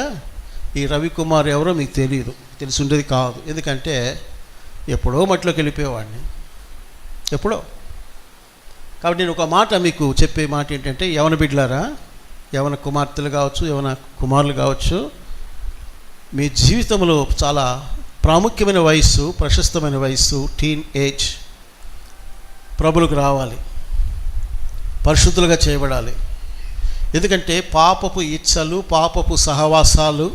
ఈ రవికుమార్ ఎవరో మీకు తెలియదు, తెలిసి ఉండేది కాదు. ఎందుకంటే ఎప్పుడో మట్టిలోకి వెళ్ళిపోయేవాడిని, ఎప్పుడో. కాబట్టి నేను ఒక మాట మీకు చెప్పే మాట ఏంటంటే, యవన బిడ్డలారా, యవన కుమార్తెలు కావచ్చు, యవన కుమారులు కావచ్చు, మీ జీవితంలో చాలా ప్రాముఖ్యమైన వయస్సు, ప్రశస్తమైన వయస్సు టీన్ ఏజ్. ప్రభులకు రావాలి, పరిశుద్ధులుగా చేయబడాలి. ఎందుకంటే పాపపు ఇచ్చలు, పాపపు సహవాసాలు,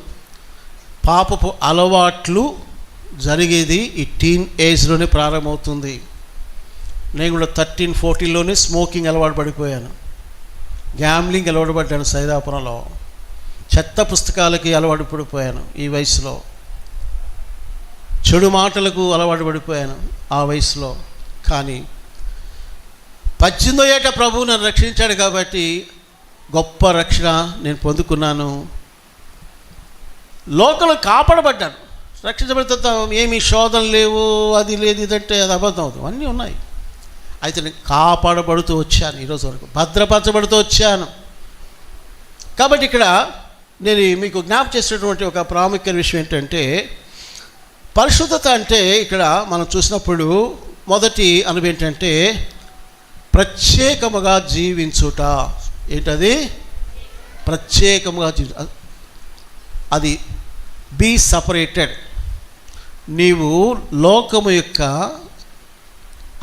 పాపపు అలవాట్లు జరిగేది ఈ టీన్ ఏజ్లోనే ప్రారంభమవుతుంది. నేను కూడా 13-14లోనే స్మోకింగ్ అలవాటు పడిపోయాను, గ్యామ్లింగ్ అలవాటు పడ్డాను సైదాపురంలో, చెత్త పుస్తకాలకి అలవాటు పడిపోయాను ఈ వయసులో, చెడు మాటలకు అలవాటు పడిపోయాను ఆ వయసులో. కానీ 18వ ఏట ప్రభువు నన్ను రక్షించాడు కాబట్టి గొప్ప రక్షణ నేను పొందుకున్నాను. లోకంలో కాపాడబడ్డాను. రక్షించబడితే ఏమీ శోధన లేవు, అది లేదు, ఇదంటే అది అబద్ధం అవుతుంది, అన్నీ ఉన్నాయి. అయితే నేను కాపాడబడుతూ వచ్చాను, ఈరోజు వరకు భద్రపరచబడుతూ వచ్చాను. కాబట్టి ఇక్కడ నేను మీకు జ్ఞాపకం చేసినటువంటి ఒక ప్రాముఖ్యమైన విషయం ఏంటంటే, పరిశుద్ధత అంటే ఇక్కడ మనం చూసినప్పుడు మొదటి అనుభవం ఏంటంటే ప్రత్యేకముగా జీవించుట. ఏంటది? ప్రత్యేకముగా అది బీ సపరేటెడ్. నీవు లోకము యొక్క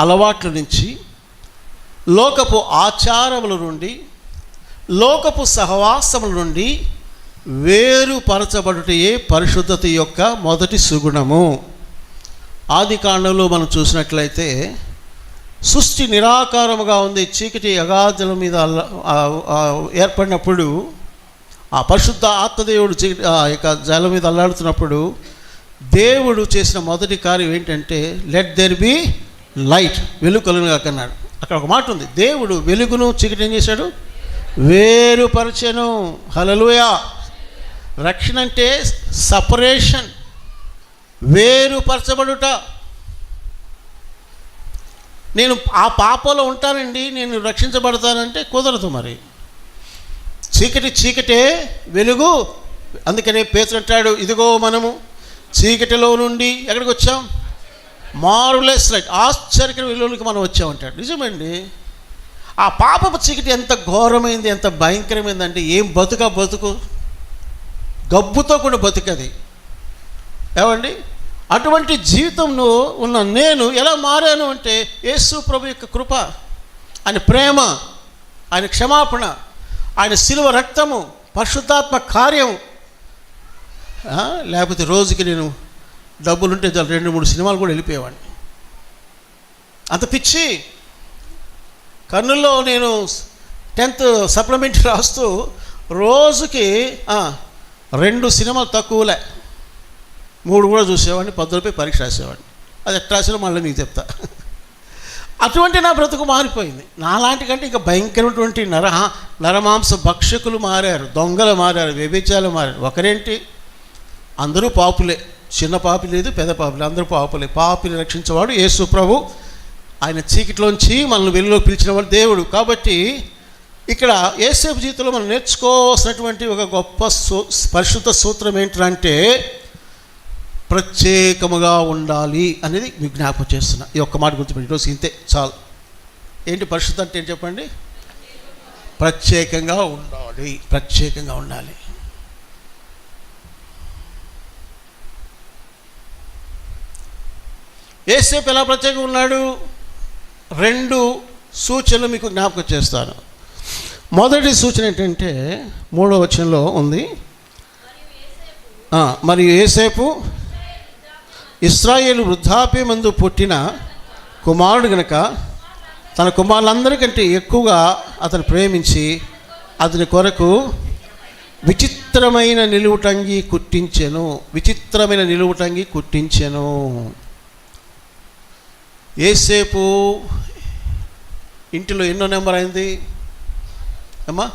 అలవాట్ల నుంచి, లోకపు ఆచారముల నుండి, లోకపు సహవాసముల నుండి వేరుపరచబడుటయే పరిశుద్ధత యొక్క మొదటి సుగుణము. ఆది కాండంలో మనం చూసినట్లయితే సృష్టి నిరాకారముగా ఉంది. చీకటి అగాధుల మీద ఏర్పడినప్పుడు ఆ పరిశుద్ధ ఆత్మదేవుడు ఇక జలం మీద అల్లాడుతున్నప్పుడు దేవుడు చేసిన మొదటి కార్యం ఏంటంటే లెట్ దేర్ బి లైట్, వెలుగు కలుగునుగాక అన్నాడు. అక్కడ ఒక మాట ఉంది, దేవుడు వెలుగును చీకటి ఏం చేశాడు? వేరుపరచెను. హల్లెలూయా. రక్షణ అంటే సపరేషన్, వేరుపరచబడుట. నేను ఆ పాపంలో ఉంటానండి, నేను రక్షించబడతానంటే కుదరదు. మరి చీకటే, వెలుగు. అందుకనే పేతురు అంటాడు, ఇదిగో మనము చీకటిలో నుండి ఎక్కడికి వచ్చాం? మార్వెలస్ లైట్, ఆశ్చర్యకర వెలుగులోకి మనం వచ్చామంటాడు. నిజమండి. ఆ పాపపు చీకటి ఎంత ఘోరమైంది, ఎంత భయంకరమైందంటే ఏం బతుకు గబ్బుతో కూడా బతుకది. ఏమండి, అటువంటి జీవితంలో ఉన్న నేను ఎలా మారాను అంటే యేసు ప్రభు యొక్క కృప, ఆయన ప్రేమ, ఆయన క్షమాపణ, ఆయన శిలువ రక్తము, పరిశుద్ధాత్మ కార్యం. లేకపోతే రోజుకి నేను డబ్బులుంటే 2-3 సినిమాలు కూడా వెళ్ళిపోయేవాడిని. అంత పిచ్చి. కర్నూలులో నేను 10th సప్లిమెంటరీ రాస్తూ రోజుకి 2 సినిమాలు తక్కువలే, 3 కూడా చూసేవాడిని. 10 రూపాయలు పరీక్ష రాసేవాడిని. అది ఎట్లా రాసినా మళ్ళీ మీకు చెప్తా. అటువంటి నా బ్రతుకు మారిపోయింది. నాలాంటి కంటే ఇంకా భయంకరమైనటువంటి నరమాంస భక్షకులు మారారు, దొంగలు మారారు, వ్యభిచారులు మారారు. ఒకరేంటి, అందరూ పాపులే. చిన్న పాపి లేదు, పెద్ద పాపి లేదు, అందరూ పాపులే. పాపిని రక్షించేవాడు యేసు ప్రభు. ఆయన చీకటిలోంచి మనల్ని వెలుగులోకి పిలిచినవాడు దేవుడు. కాబట్టి ఇక్కడ యేసేపు జీవితంలో మనం నేర్చుకోవాల్సినటువంటి ఒక గొప్ప పరిశుద్ధ సూత్రం ఏంటంటే ప్రత్యేకముగా ఉండాలి అనేది మీకు జ్ఞాపకం చేస్తున్నా. ఈ ఒక్క మాట గుర్తుపెట్టి ఈరోజు ఇంతే చాలు. ఏంటి పరిశుద్ధం అంటే ఏంటి చెప్పండి? ప్రత్యేకంగా ఉండాలి, ప్రత్యేకంగా ఉండాలి. యేసేపు ఎలా ప్రత్యేకంగా ఉన్నాడు? 2 సూచనలు మీకు జ్ఞాపకం చేస్తాను. మొదటి సూచన ఏంటంటే 3వ వచనంలో ఉంది, మరియు యేసేపు ఇశ్రాయేలు వృద్ధాప్యమందు పుట్టిన కుమారుడు గనుక తన కుమారులందరికంటే ఎక్కువగా అతను ప్రేమించి అతని కొరకు విచిత్రమైన నిలువుటంగి కుట్టించెను. విచిత్రమైన నిలువుటంగి కుట్టించెను. యేసేపు ఇంటిలో ఎన్నో నెంబర్ అయింది అమ్మా?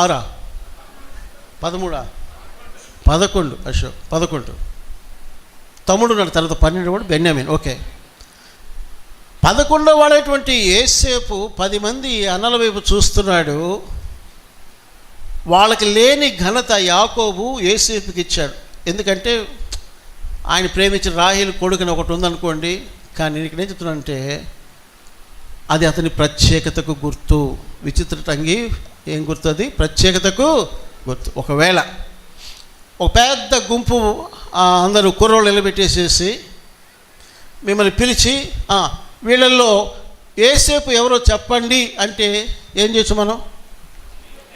6, 13, 11. అశోక్ 11. తమ్ముడు ఉన్నాడు, తర్వాత 12 వాడు బెన్యామిన్. ఓకే, 11వ వాడేటువంటి యేసేపు 10 మంది అన్నల వైపు చూస్తున్నాడు. వాళ్ళకి లేని ఘనత యాకోబు యేసేపుకి ఇచ్చాడు. ఎందుకంటే ఆయన ప్రేమించిన రాహేలు కొడుకుని ఒకటి ఉందనుకోండి, కానీ నేను ఇక్కడ ఏం చెప్తున్నానంటే అది అతని ప్రత్యేకతకు గుర్తు. విచిత్రటంగి ఏం గుర్తు? అది ప్రత్యేకతకు గుర్తు. ఒకవేళ ఒక పెద్ద గుంపు అందరూ కుర్రోళ్ళు నిలబెట్టేసేసి మిమ్మల్ని పిలిచి వీళ్ళల్లో యేసేపు ఎవరో చెప్పండి అంటే ఏం చేయొచ్చు మనం?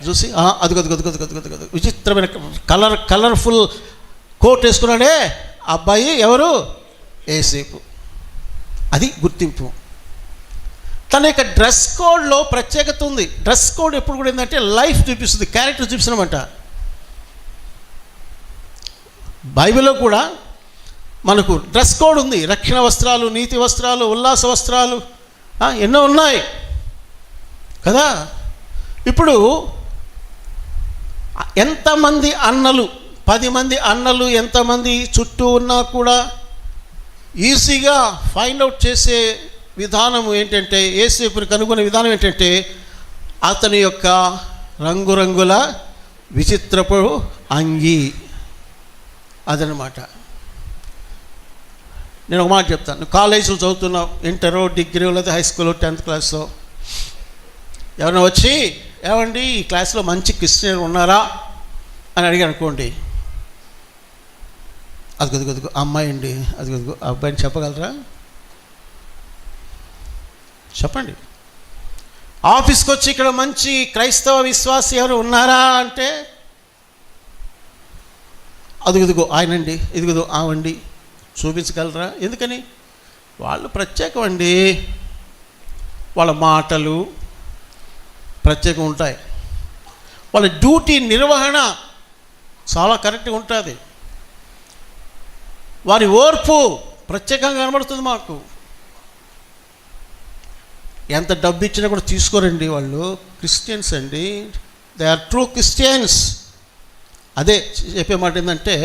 చూసి అది విచిత్రమైన కలర్ఫుల్ కోట్ వేసుకున్నాడే అబ్బాయి ఎవరు? యేసేపు. అది గుర్తింపు. తన యొక్క డ్రెస్ కోడ్లో ప్రత్యేకత ఉంది. డ్రెస్ కోడ్ ఎప్పుడు కూడా ఏంటంటే లైఫ్ చూపిస్తుంది, క్యారెక్టర్ చూపిస్తున్నామంట. బైబిల్లో కూడా మనకు డ్రెస్ కోడ్ ఉంది. రక్షణ వస్త్రాలు, నీతి వస్త్రాలు, ఉల్లాస వస్త్రాలు ఎన్నో ఉన్నాయి కదా. ఇప్పుడు ఎంతమంది అన్నలు, 10 మంది అన్నలు ఎంతమంది చుట్టూ ఉన్నా కూడా ఈజీగా ఫైండ్ అవుట్ చేసే విధానం ఏంటంటే, యేసేపుని కనుగొనే విధానం ఏంటంటే అతని యొక్క రంగురంగుల విచిత్రపు అంగి. అదనమాట. నేను ఒక మాట చెప్తాను. నువ్వు కాలేజీలో చదువుతున్నావు, ఇంటరో, డిగ్రీ, లేదా హై స్కూల్లో 10th క్లాస్లో ఎవరైనా వచ్చి ఏమండి ఈ క్లాస్లో మంచి క్రిస్టియన్ ఉన్నారా అని అడిగారు అనుకోండి, అదిగో అమ్మాయి అండి, అదిగో అబ్బాయిని చెప్పగలరా? చెప్పండి. ఆఫీస్కి వచ్చి ఇక్కడ మంచి క్రైస్తవ విశ్వాసి ఎవరు ఉన్నారా అంటే అదిగో ఆయనండి, ఇదిగో ఆవండి. చూపించగలరా? ఎందుకని? వాళ్ళు ప్రత్యేకం అండి. వాళ్ళ మాటలు ప్రత్యేకం ఉంటాయి, వాళ్ళ డ్యూటీ నిర్వహణ చాలా కరెక్ట్గా ఉంటుంది, వారి ఓర్పు ప్రత్యేకంగా కనబడుతుంది మాకు. ఎంత డబ్బు ఇచ్చినా కూడా తీసుకోరండి వాళ్ళు. క్రిస్టియన్స్ అండి, దే ఆర్ ట్రూ క్రిస్టియన్స్. అదే చెప్పే మాట ఏంటంటే,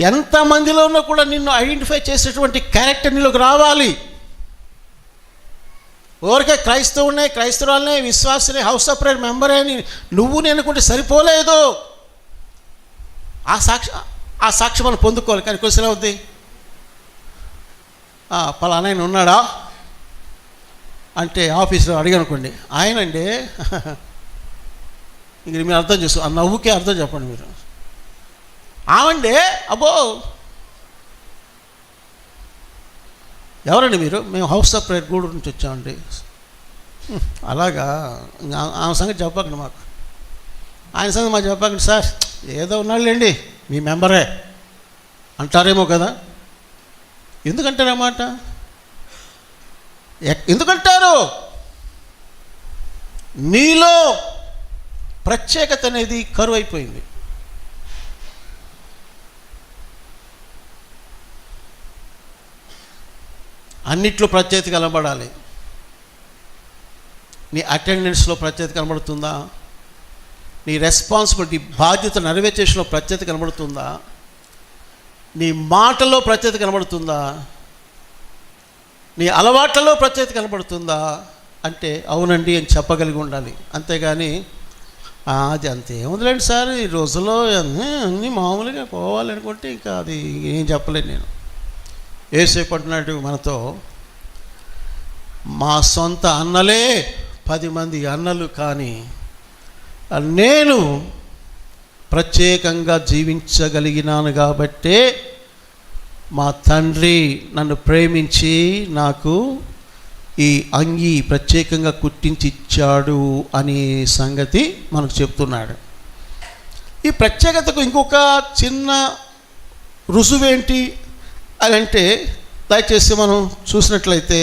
ఎంతమందిలో ఉన్నా కూడా నిన్ను ఐడెంటిఫై చేసేటువంటి క్యారెక్టర్ నీలోకి రావాలి. ఊరికే క్రైస్తవునే, క్రైస్తవురాలనే, విశ్వాసనే, హౌస్ ఆఫ్ ప్రేయర్ మెంబరే అని నువ్వు నేను అనుకుంటే సరిపోలేదు. ఆ సాక్ష్యం మనం పొందుకోవాలి. కానీ క్వశ్చన్ అవుద్ది, పలానా ఆయన ఉన్నాడా అంటే ఆఫీస్లో అడిగనుకోండి, ఆయనండి. ఇంక మీరు అర్థం చేసుకో, ఆ నవ్వుకే అర్థం చెప్పండి మీరు. ఆమండి, అబ్బో ఎవరండి మీరు? మేము హౌస్ ఆఫ్ ప్రేయర్ గూడూరు నుంచి వచ్చామండి. అలాగా, ఆమె సంగతి చెప్పకండి మాకు, ఆయన సంగతి మాకు చెప్పకండి సార్. ఏదో ఉన్నాళ్ళండి మీ మెంబరే అంటారేమో కదా. ఎందుకంటారన్నమాట? ఎందుకంటారు? నీలో ప్రత్యేకత అనేది కరువు అయిపోయింది. అన్నిట్లో ప్రత్యేకత కనబడాలి. నీ అటెండెన్స్లో ప్రత్యేకత కనబడుతుందా? నీ రెస్పాన్సిబిలిటీ, బాధ్యత నెరవేర్చేలో ప్రత్యేకత కనబడుతుందా? నీ మాటలో ప్రత్యేకత కనబడుతుందా? నీ అలవాట్లలో ప్రత్యేకత కనబడుతుందా? అంటే అవునండి అని చెప్పగలిగి ఉండాలి. అంతేగాని అది అంతే ఉందిలేండి సార్, ఈ రోజుల్లో అన్నీ మామూలుగా పోవాలనుకుంటే ఇంకా అది ఏం చెప్పలేను నేను. యేసేపు అంటున్నాడు మనతో, మా సొంత అన్నలే 10 మంది అన్నలు, కానీ నేను ప్రత్యేకంగా జీవించగలిగినాను కాబట్టే మా తండ్రి నన్ను ప్రేమించి నాకు ఈ అంగీ ప్రత్యేకంగా కుట్టించి ఇచ్చాడు అనే సంగతి మనకు చెప్తున్నాడు. ఈ ప్రత్యేకతకు ఇంకొక చిన్న రుజువేంటి అని అంటే, దయచేసి మనం చూసినట్లయితే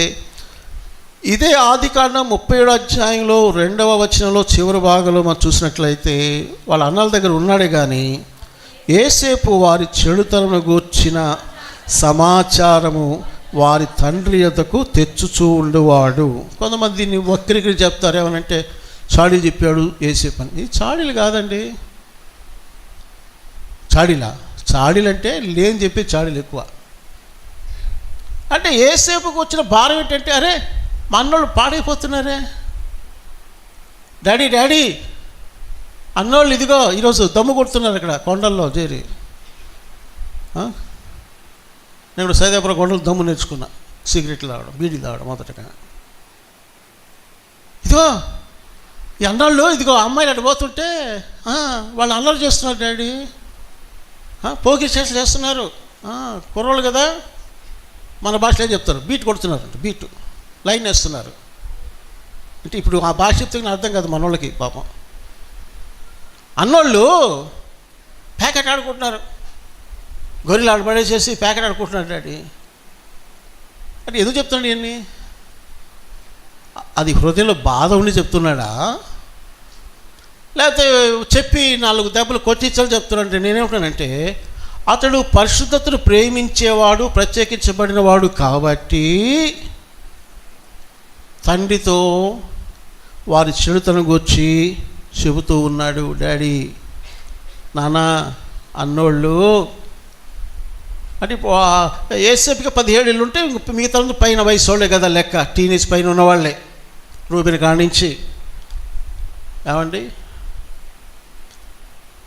ఇదే ఆదికాండం 37వ అధ్యాయంలో 2వ వచనంలో చివరి భాగంలో మనం చూసినట్లయితే, వాళ్ళ అన్నల దగ్గర ఉన్నాడే కానీ యోసేపు వారి చెడుతనను గూర్చిన సమాచారము వారి తండ్రి యొద్దకు తెచ్చుచూ ఉండేవాడు. కొంతమంది దీన్ని వక్రీకరించి చెప్తారు, ఏమనంటే చాడీలు చెప్పాడు యోసేపు అని. ఇది చాడీలు కాదండి. చాడీలు అంటే లేని చెప్పి చాడీలు ఎక్కువ. అంటే యోసేపుకు వచ్చిన భారం ఏంటంటే, అరే మా అన్నోళ్ళు పాడైపోతున్నారే, డాడీ అన్నోళ్ళు ఇదిగో ఈరోజు దమ్ము కొడుతున్నారు అక్కడ కొండల్లో చేరి. నేను ఇప్పుడు సైదాపురం కొండలు దమ్ము నేర్చుకున్నా, సిగరెట్లు తాగడం, బీడీలు తాగడం మొదటగా. ఇదిగో ఈ అన్నాళ్ళు, ఇదిగో అమ్మాయిలు అటు పోతుంటే వాళ్ళు అల్లరి చేస్తున్నారు డాడీ, పోకిరి చేతులు చేస్తున్నారు, కుర్రోళ్ళు కదా, మన భాషలో ఏం చెప్తారు, బీట్ కొడుతున్నారు అంటే, బీట్ లైన్ వేస్తున్నారు అంటే. ఇప్పుడు ఆ భాష చెప్తే అర్థం కాదు మనోళ్ళకి పాపం. అన్నోళ్ళు ప్యాకెట్ ఆడుకుంటున్నారు, గొర్రెలు ఆడబడేసేసి ప్యాకెట్ ఆడుకుంటున్నారు డాడీ అంటే. ఎందుకు చెప్తున్నాడు ఇవన్నీ? అది హృదయంలో బాధ ఉండి చెప్తున్నాడా, లేకపోతే చెప్పి 4 దెబ్బలు కొట్టించాలని చెప్తున్నాడంటే? నేనేమంటానంటే, అతడు పరిశుద్ధతను ప్రేమించేవాడు, ప్రత్యేకించబడినవాడు కాబట్టి తండ్రితో వారి చెడుతను గూర్చి చెబుతూ ఉన్నాడు. డాడీ, నాన్న, అన్నోళ్ళు అంటే యేసేపుకి 17 ఏళ్ళు ఉంటే మిగతా పైన వయసు వాళ్ళే కదా లెక్క, టీనేజ్ పైన ఉన్నవాళ్ళే, రూబెన్ కాడి నుంచి. ఏమండి,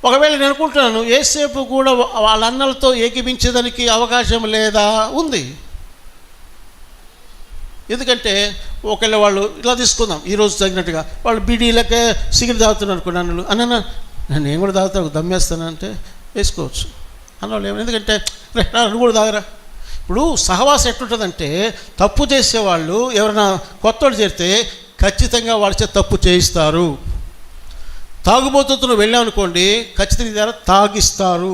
ఒకవేళ నేను అనుకుంటున్నాను యేసేపు కూడా వాళ్ళ అన్నలతో ఏకీపించేదానికి అవకాశం లేదా? ఉంది. ఎందుకంటే ఒకవేళ వాళ్ళు ఇలా తీసుకుందాం, ఈరోజు తగినట్టుగా వాళ్ళు బీడీలకే సిగరెట్ తాగుతున్నారు అనుకున్నాను, అన్న నేను కూడా తాగుతాను, దమ్మేస్తానంటే వేసుకోవచ్చు అన్నవాళ్ళు. ఎందుకంటే నువ్వు కూడా తాగరా. ఇప్పుడు సహవాసం ఎట్లుంటుందంటే, తప్పు చేసేవాళ్ళు ఎవరైనా కొత్త వాళ్ళు చేరితే ఖచ్చితంగా వాళ్ళ చేత తప్పు చేయిస్తారు. తాగుబోతున్న వెళ్ళామనుకోండి, ఖచ్చితంగా తాగిస్తారు.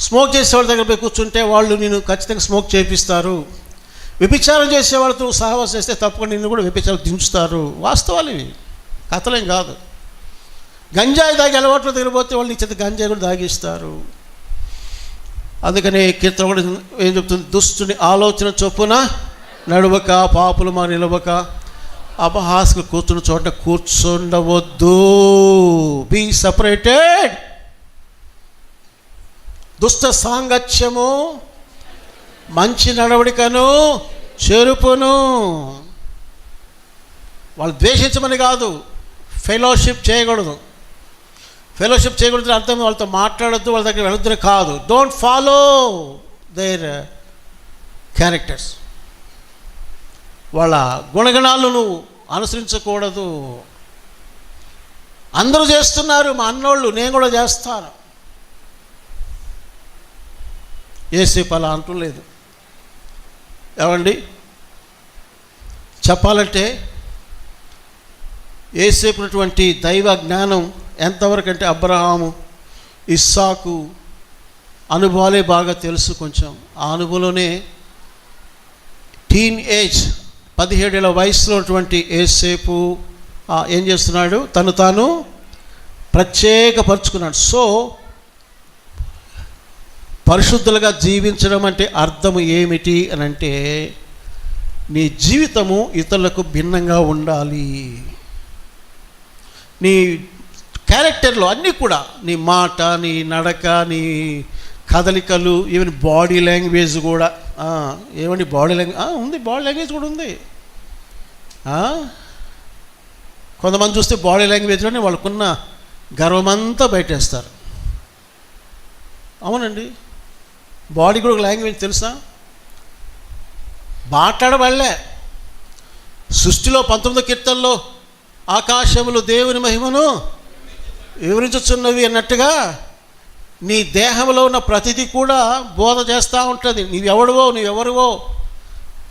స్మోక్ చేసేవాళ్ళ దగ్గర పోయి కూర్చుంటే వాళ్ళు నేను ఖచ్చితంగా స్మోక్ చేపిస్తారు. వ్యభిచారం చేసేవాళ్ళతో సహవాసం చేస్తే తప్పకుండా నిన్ను కూడా వ్యభిచారం దించుతారు. వాస్తవాలు ఇవి, కథలేం కాదు. గంజాయి దాగి అలవాట్లు దగ్గర పోతే వాళ్ళు నీ చేత గంజాయి కూడా దాగిస్తారు. అందుకని కీర్తన కూడా ఏం చెప్తుంది, దుష్టుని ఆలోచన చొప్పున నడువక, పాపులు మా నిలవక, అపహాస్కులు కూర్చున్న చోట కూర్చుండవద్దు. Be separated. దుష్ట సాంగత్యము మంచి నడవడికను చెరుపును. వాళ్ళు ద్వేషించమని కాదు, ఫెలోషిప్ చేయకూడదు. ఫెలోషిప్ చేయకూడదు అర్థం వాళ్ళతో మాట్లాడద్దు, వాళ్ళ దగ్గర వెళ్ళొద్దు కాదు. Don't follow their characters. వాళ్ళ గుణగణాలు నువ్వు అనుసరించకూడదు. అందరూ చేస్తున్నారు, మా అన్నోళ్ళు, నేను కూడా చేస్తాను. యేసేపు అలా అంటలేదు. ఏమండి, చెప్పాలంటే యేసేపునటువంటి దైవ జ్ఞానం ఎంతవరకు అంటే అబ్రహాము, ఇస్సాకు అనుభవాలే బాగా తెలుసు. కొంచెం ఆ అనుభవంలోనే టీన్ ఏజ్ 17 ఏళ్ల వయసులో ఉన్నటువంటి యేసేపు ఏం చేస్తున్నాడు, తను తాను ప్రత్యేకపరుచుకున్నాడు. సో పరిశుద్ధులుగా జీవించడం అంటే అర్థము ఏమిటి అని అంటే, నీ జీవితము ఇతరులకు భిన్నంగా ఉండాలి. నీ క్యారెక్టర్లో అన్నీ కూడా, నీ మాట, నీ నడక, నీ కదలికలు, ఈవెన్ బాడీ లాంగ్వేజ్ కూడా. ఏమండి బాడీ లాంగ్వేజ్ ఉంది, బాడీ లాంగ్వేజ్ కూడా ఉంది. కొంతమంది చూస్తే బాడీ లాంగ్వేజ్లోనే వాళ్ళకున్న గర్వమంతా బయటేస్తారు. అవునండి, బాడీ కూడా ఒక లాంగ్వేజ్ తెలుసా? మాట్లాడబడలే. సృష్టిలో 19వ కీర్తనలో ఆకాశములు దేవుని మహిమను వివరించుచున్నవి అన్నట్టుగా నీ దేహంలో ఉన్న ప్రతిదీ కూడా బోధ చేస్తూ ఉంటుంది. నీవెవరువో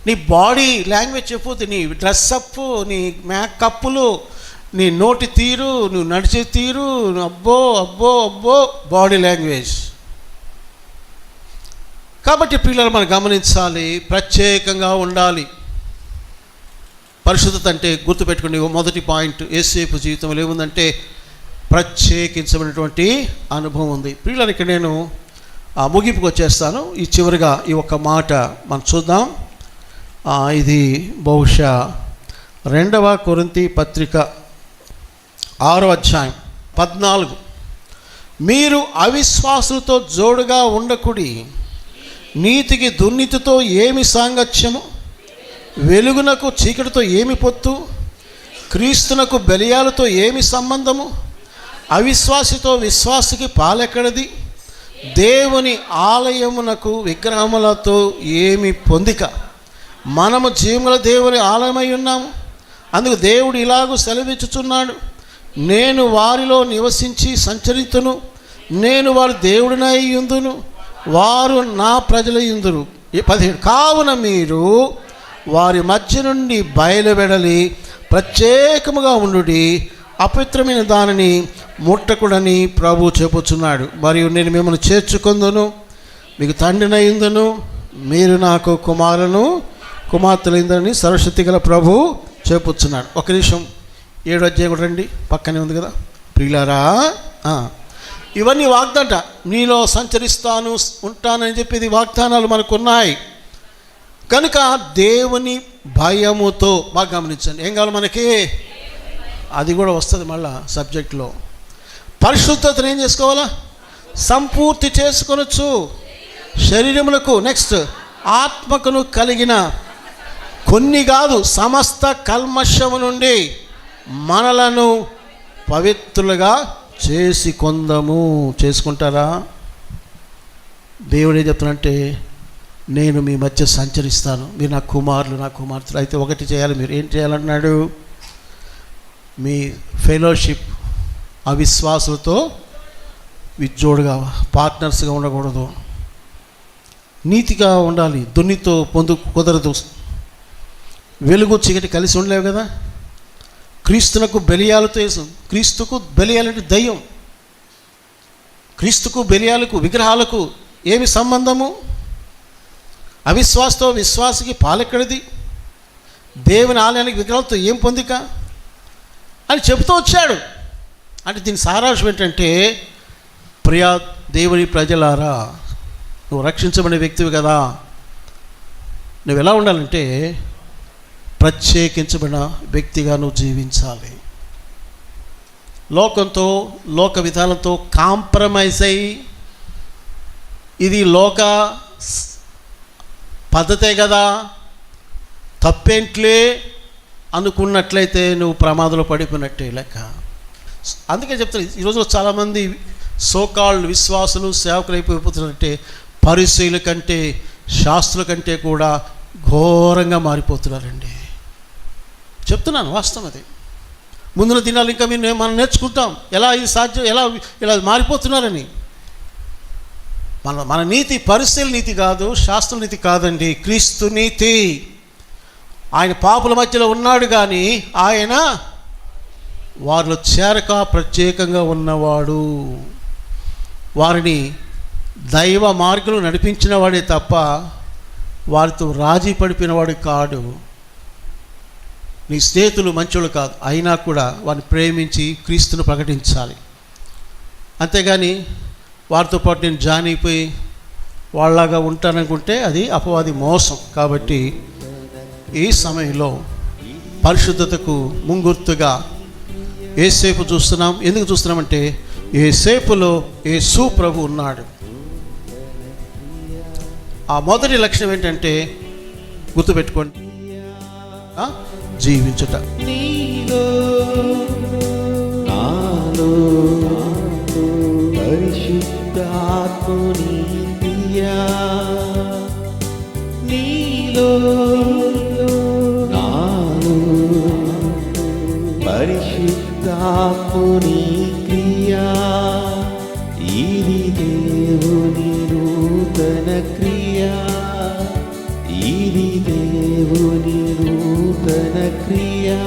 నీ బాడీ లాంగ్వేజ్ చెప్పు, నీ డ్రెస్అప్, నీ మేకప్పులు, నీ నోటి తీరు, నువ్వు నడిచే తీరు, అబ్బో అబ్బో అబ్బో బాడీ లాంగ్వేజ్. కాబట్టి పిల్లలు మనం గమనించాలి, ప్రత్యేకంగా ఉండాలి. పరిశుద్ధత అంటే గుర్తుపెట్టుకుని మొదటి పాయింట్, యేసేపు జీవితంలో ఏముందంటే ప్రత్యేకించబడినటువంటి అనుభవం ఉంది. పిల్లలు ఇక్కడ నేను ముగింపుకు వచ్చేస్తాను. ఈ చివరిగా ఈ ఒక్క మాట మనం చూద్దాం. ఇది బహుశా 2వ కొరింథీ పత్రిక 6వ అధ్యాయం 14. మీరు అవిశ్వాసులతో జోడుగా ఉండకుడి, నీతికి దుర్నీతితో ఏమి సాంగత్యము, వెలుగునకు చీకటితో ఏమి పొత్తు, క్రీస్తునకు బెలియాలతో ఏమి సంబంధము, అవిశ్వాసితో విశ్వాసికి పాలెక్కడది, దేవుని ఆలయమునకు విగ్రహములతో ఏమి పొందిక. మనము జీవముల దేవుని ఆలయమై ఉన్నాము. అందుకు దేవుడు ఇలాగూ సెలవిచ్చుచున్నాడు, నేను వారిలో నివసించి సంచరితును, నేను వారి దేవుడినై యుందును, వారు నా ప్రజల యుందురు. 17 కావున మీరు వారి మధ్య నుండి బయలువెడలి ప్రత్యేకముగా ఉండుడి, అపవిత్రమైన దానిని ముట్టకుడని ప్రభు చెప్పుచున్నాడు. మరియు నేను మిమ్మల్ని చేర్చుకొందును, మీకు తండ్రినయ్యుందును, మీరు నాకు కుమార్తెలైందని సర్వశక్తి గల ప్రభు చెప్పుచున్నాడు. ఒక నిమిషం 7వ అధ్యాయం కూడా రండి, పక్కనే ఉంది కదా. ప్రియులారా, ఇవన్నీ వాగ్దాట, నీలో సంచరిస్తాను ఉంటానని చెప్పేది వాగ్దానాలు మనకున్నాయి. కనుక దేవుని భయముతో బాగా గమనించండి. ఏం కావాలి మనకి? అది కూడా వస్తుంది మళ్ళా సబ్జెక్ట్లో. పరిశుద్ధతను ఏం చేసుకోవాలా? సంపూర్తి చేసుకొనొచ్చు. శరీరములకు, నెక్స్ట్ ఆత్మకును కలిగిన కొన్ని కాదు సమస్త కల్మషము నుండి మనలను పవిత్రులుగా చేసుకుంటారా? దేవుడు ఏం చెప్తానంటే, నేను మీ మధ్య సంచరిస్తాను, మీరు నా కుమారులు నా కుమార్తెలు. అయితే ఒకటి చేయాలి, మీరు ఏం చేయాలంటున్నాడు? మీ ఫెలోషిప్ అవిశ్వాసులతో విజోడుగా పార్ట్నర్స్గా ఉండకూడదు, నీతిగా ఉండాలి. దున్నితో కుదరదు. వెలుగు చీకటి కలిసి ఉండలేవు కదా. క్రీస్తునకు బెలియాలతో వేసాం. క్రీస్తుకు బెలియాలంటే దయ్యం. క్రీస్తుకు బెలియాలకు విగ్రహాలకు ఏమి సంబంధము? అవిశ్వాసతో విశ్వాసకి పాలెక్కడిది? దేవుని ఆలయానికి విగ్రహాలతో ఏం పొందిక అని చెబుతూ వచ్చాడు. అంటే దీని సారాంశం ఏంటంటే, ప్రియా దేవుని ప్రజలారా, నువ్వు రక్షించబడిన వ్యక్తివి కదా, నువ్వు ఎలా ఉండాలంటే ప్రత్యేకించబడిన వ్యక్తిగా నువ్వు జీవించాలి. లోకంతో, లోక విధానంతో కాంప్రమైజ్ అయ్యి, ఇది లోక పద్ధతే కదా, తప్పేంట్లే అనుకున్నట్లయితే నువ్వు ప్రమాదంలో పడిపోయినట్టే లెక్క. అందుకే చెప్తాను, ఈరోజు చాలామంది సోకాల్డ్ విశ్వాసులు సేవకులు అయిపోతున్నారంటే పరిశీల కంటే, శాస్త్రుల కంటే కూడా ఘోరంగా మారిపోతున్నారండి. చెప్తున్నాను, వాస్తవం అది. ముందున్న దినాలు ఇంకా మనం నేర్చుకుంటాం ఎలా ఇది సాధ్యం, ఇలా మారిపోతున్నారని. మన నీతి పరిశీల నీతి కాదు, శాస్త్ర నీతి కాదండి, క్రీస్తు నీతి. ఆయన పాపుల మధ్యలో ఉన్నాడు కానీ ఆయన వారిలో చేరక ప్రత్యేకంగా ఉన్నవాడు. వారిని దైవ మార్గంలో నడిపించిన వాడే తప్ప వారితో రాజీ పడిపోయినవాడు కాడు. నీ స్నేహితులు మంచోళ్ళు కాదు, అయినా కూడా వారిని ప్రేమించి క్రీస్తును ప్రకటించాలి. అంతేగాని వారితో పాటు నేను జాయిన్ అయిపోయి వాళ్ళలాగా ఉంటాననుకుంటే అది అపవాది మోసం. కాబట్టి ఈ సమయంలో పరిశుద్ధతకు ముంగుర్తుగా యేసేపు చూస్తున్నాం. ఎందుకు చూస్తున్నామంటే యేసేపులో యేసు ప్రభు ఉన్నాడు. ఆ మొదటి లక్ష్యం ఏంటంటే గుర్తుపెట్టుకోండి, జీవించుట. నీలో నాలో పరిశుద్ధాత్ముని క్రియా, నీలో నాలో పరిశుద్ధాత్ముని క్రియా, ఇది దేవుని నూతన క్రియా, ఇది దేవుని నూతన క్రియా.